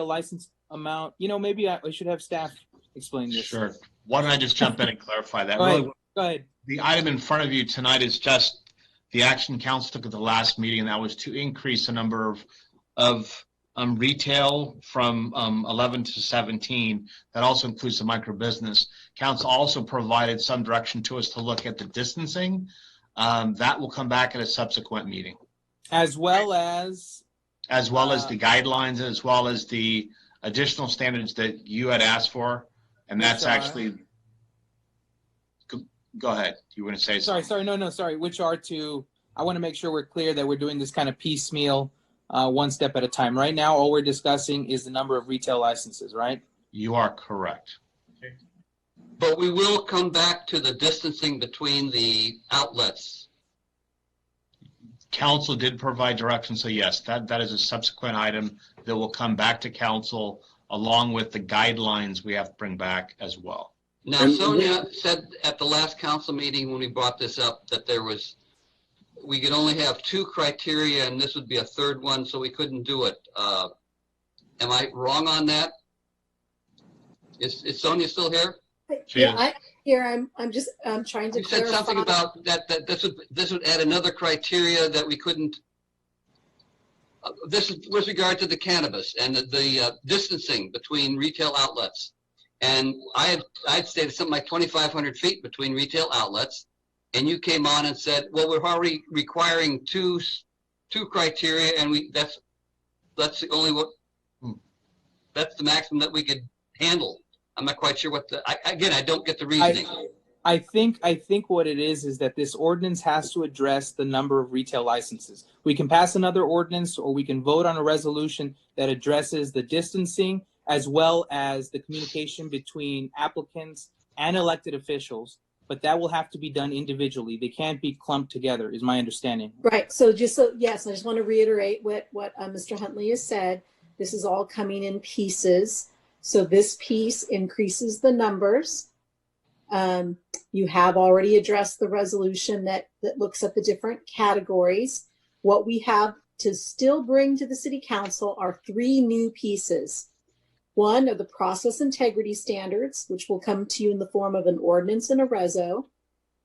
license amount. You know, maybe I should have staff explain this. Sure. Why don't I just jump in and clarify that? Go ahead. Really, Go ahead. the item in front of you tonight is just the action council took at the last meeting, and that was to increase the number of retail from 11 to 17. That also includes the micro business. Council also provided some direction to us to look at the distancing. That will come back at a subsequent meeting. As well as the guidelines, as well as the additional standards that you had asked for. And that's actually, go ahead. You want to say something? Sorry. Which are I want to make sure we're clear that we're doing this kind of piecemeal, one step at a time. Right now, all we're discussing is the number of retail licenses, right? You are correct. But we will come back to the distancing between the outlets. Council did provide direction, so yes, that is a subsequent item that will come back to council along with the guidelines we have to bring back as well. Now, Sonia said at the last council meeting when we brought this up that there was we could only have 2 criteria and this would be a third one, so we couldn't do it. Am I wrong on that? Is Sonia still here? I'm just trying to You said clarify. something about that this would add another criteria that we couldn't. This is with regard to the cannabis and the distancing between retail outlets. And I'd stated something like 2,500 feet between retail outlets, and you came on and said, well, we're already requiring two criteria, and that's the only that's the maximum that we could handle. I'm not quite sure what I don't get the reasoning. I think what it is that this ordinance has to address the number of retail licenses. We can pass another ordinance, or we can vote on a resolution that addresses the distancing as well as the communication between applicants and elected officials, but that will have to be done individually. They can't be clumped together, is my understanding. Right. Yes, I just want to reiterate what Mr. Huntley has said. This is all coming in pieces. So this piece increases the numbers. You have already addressed the resolution that looks at the different categories. What we have to still bring to the city council are 3 new pieces. One are the process integrity standards, which will come to you in the form of an ordinance and a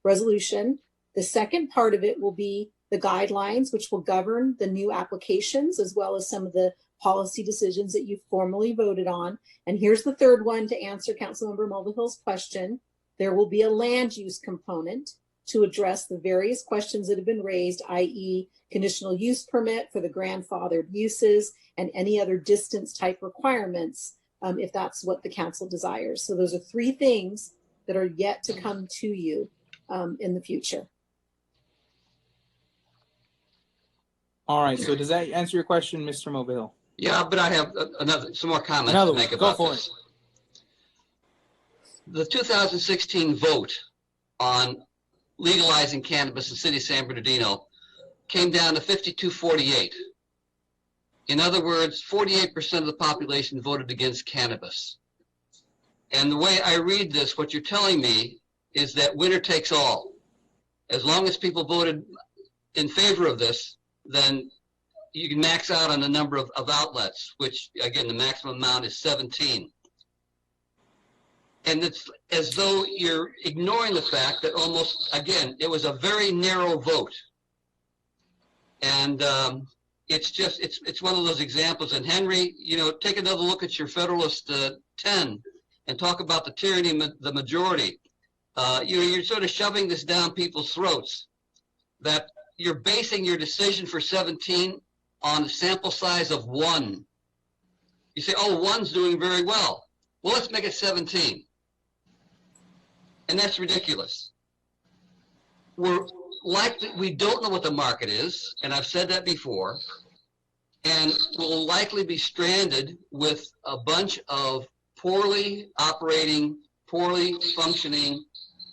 resolution. The second part of it will be the guidelines, which will govern the new applications, as well as some of the policy decisions that you formally voted on. And here's the third one to answer Councilmember Mulvihill's question. There will be a land use component to address the various questions that have been raised, i.e. conditional use permit for the grandfathered uses and any other distance type requirements, if that's what the council desires. So those are 3 things that are yet to come to you in the future. All right, so does that answer your question, Mr. Mulvihill? Yeah, but I have some more comments to make about this. The 2016 vote on legalizing cannabis in the city of San Bernardino came down to 52-48. In other words, 48% of the population voted against cannabis. And the way I read this, what you're telling me is that winner takes all. As long as people voted in favor of this, then you can max out on the number of outlets, which, again, the maximum amount is 17. And it's as though you're ignoring the fact that almost, again, it was a very narrow vote. And it's one of those examples. And Henry, take another look at your Federalist 10 and talk about the tyranny of the majority. You're sort of shoving this down people's throats, that you're basing your decision for 17 on a sample size of 1. You say, oh, 1's doing very well. Well, let's make it 17. And that's ridiculous. We don't know what the market is, and I've said that before, and we'll likely be stranded with a bunch of poorly operating, poorly functioning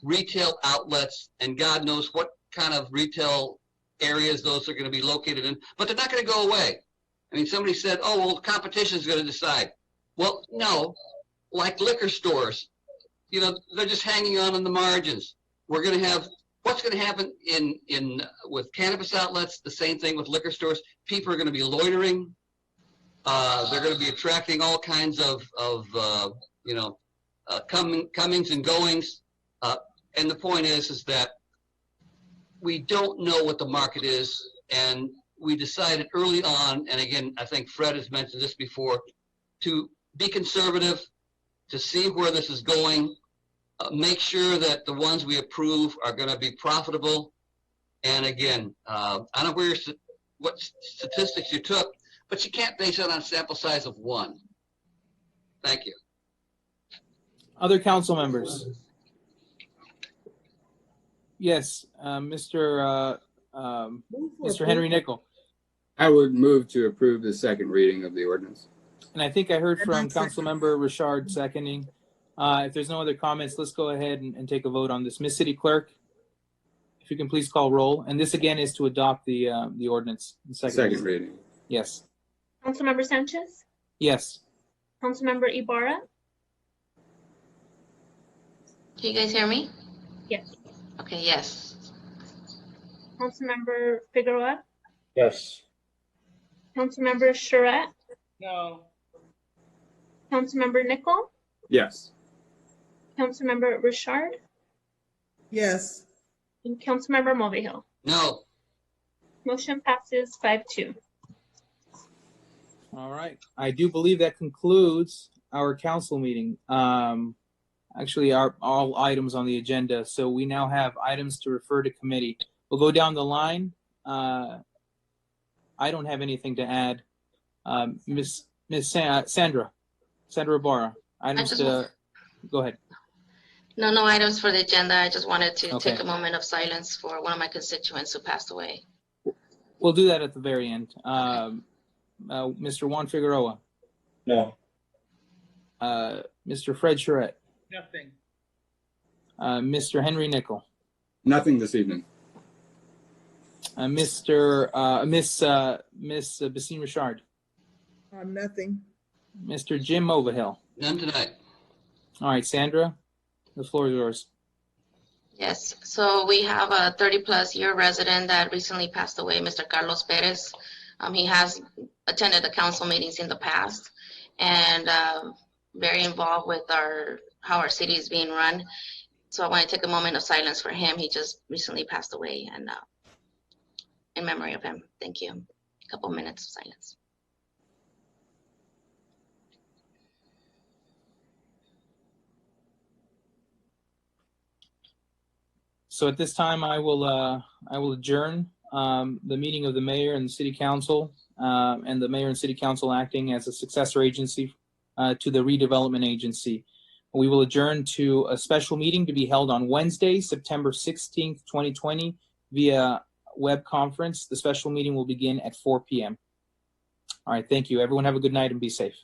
retail outlets, and God knows what kind of retail areas those are going to be located in, but they're not going to go away. I mean, somebody said, oh, well, competition is going to decide. Well, no, like liquor stores, they're just hanging on the margins. We're going to have, what's going to happen with cannabis outlets, the same thing with liquor stores. People are going to be loitering. They're going to be attracting all kinds of comings and goings. And the point is that we don't know what the market is, and we decided early on, and again, I think Fred has mentioned this before, to be conservative, to see where this is going, make sure that the ones we approve are going to be profitable. And again, I don't know what statistics you took, but you can't base it on a sample size of 1. Thank you. Other council members? Yes, Mr. Henry Nickel. I would move to approve the second reading of the ordinance. And I think I heard from Councilmember Richard seconding. If there's no other comments, let's go ahead and take a vote on this. Ms. City Clerk, if you can please call roll. And this again is to adopt the ordinance. Second reading. Yes. Councilmember Sanchez? Yes. Councilmember Ibarra? Can you guys hear me? Yes. Okay, yes. Councilmember Figueroa, Yes. Councilmember Charette, No. Councilmember Nickel, Yes. Councilmember Richard, Yes. and Councilmember Mulvihill. No. Motion passes 5-2. All right. I do believe that concludes our council meeting. Actually, all items on the agenda. So we now have items to refer to committee. We'll go down the line. I don't have anything to add. Miss Sandra Ibarra, items to, go ahead. No items for the agenda. I just wanted to Okay. take a moment of silence for one of my constituents who passed away. We'll do that at the very end. Mr. Juan Figueroa, No. Mr. Fred Charette, Nothing. Mr. Henry Nickel, Nothing this evening. Miss Basine Richard, Nothing. Mr. Jim Mulvihill. None tonight. All right, Sandra, the floor is yours. Yes, so we have a 30-plus year resident that recently passed away, Mr. Carlos Perez. He has attended the council meetings in the past and very involved with how our city is being run. So I want to take a moment of silence for him. He just recently passed away, and in memory of him, thank you. A couple minutes of silence. So at this time, I will adjourn the meeting of the mayor and the city council, and the mayor and city council acting as a successor agency to the redevelopment agency. We will adjourn to a special meeting to be held on Wednesday, September 16th, 2020 via web conference. The special meeting will begin at 4 p.m. All right, thank you. Everyone have a good night and be safe.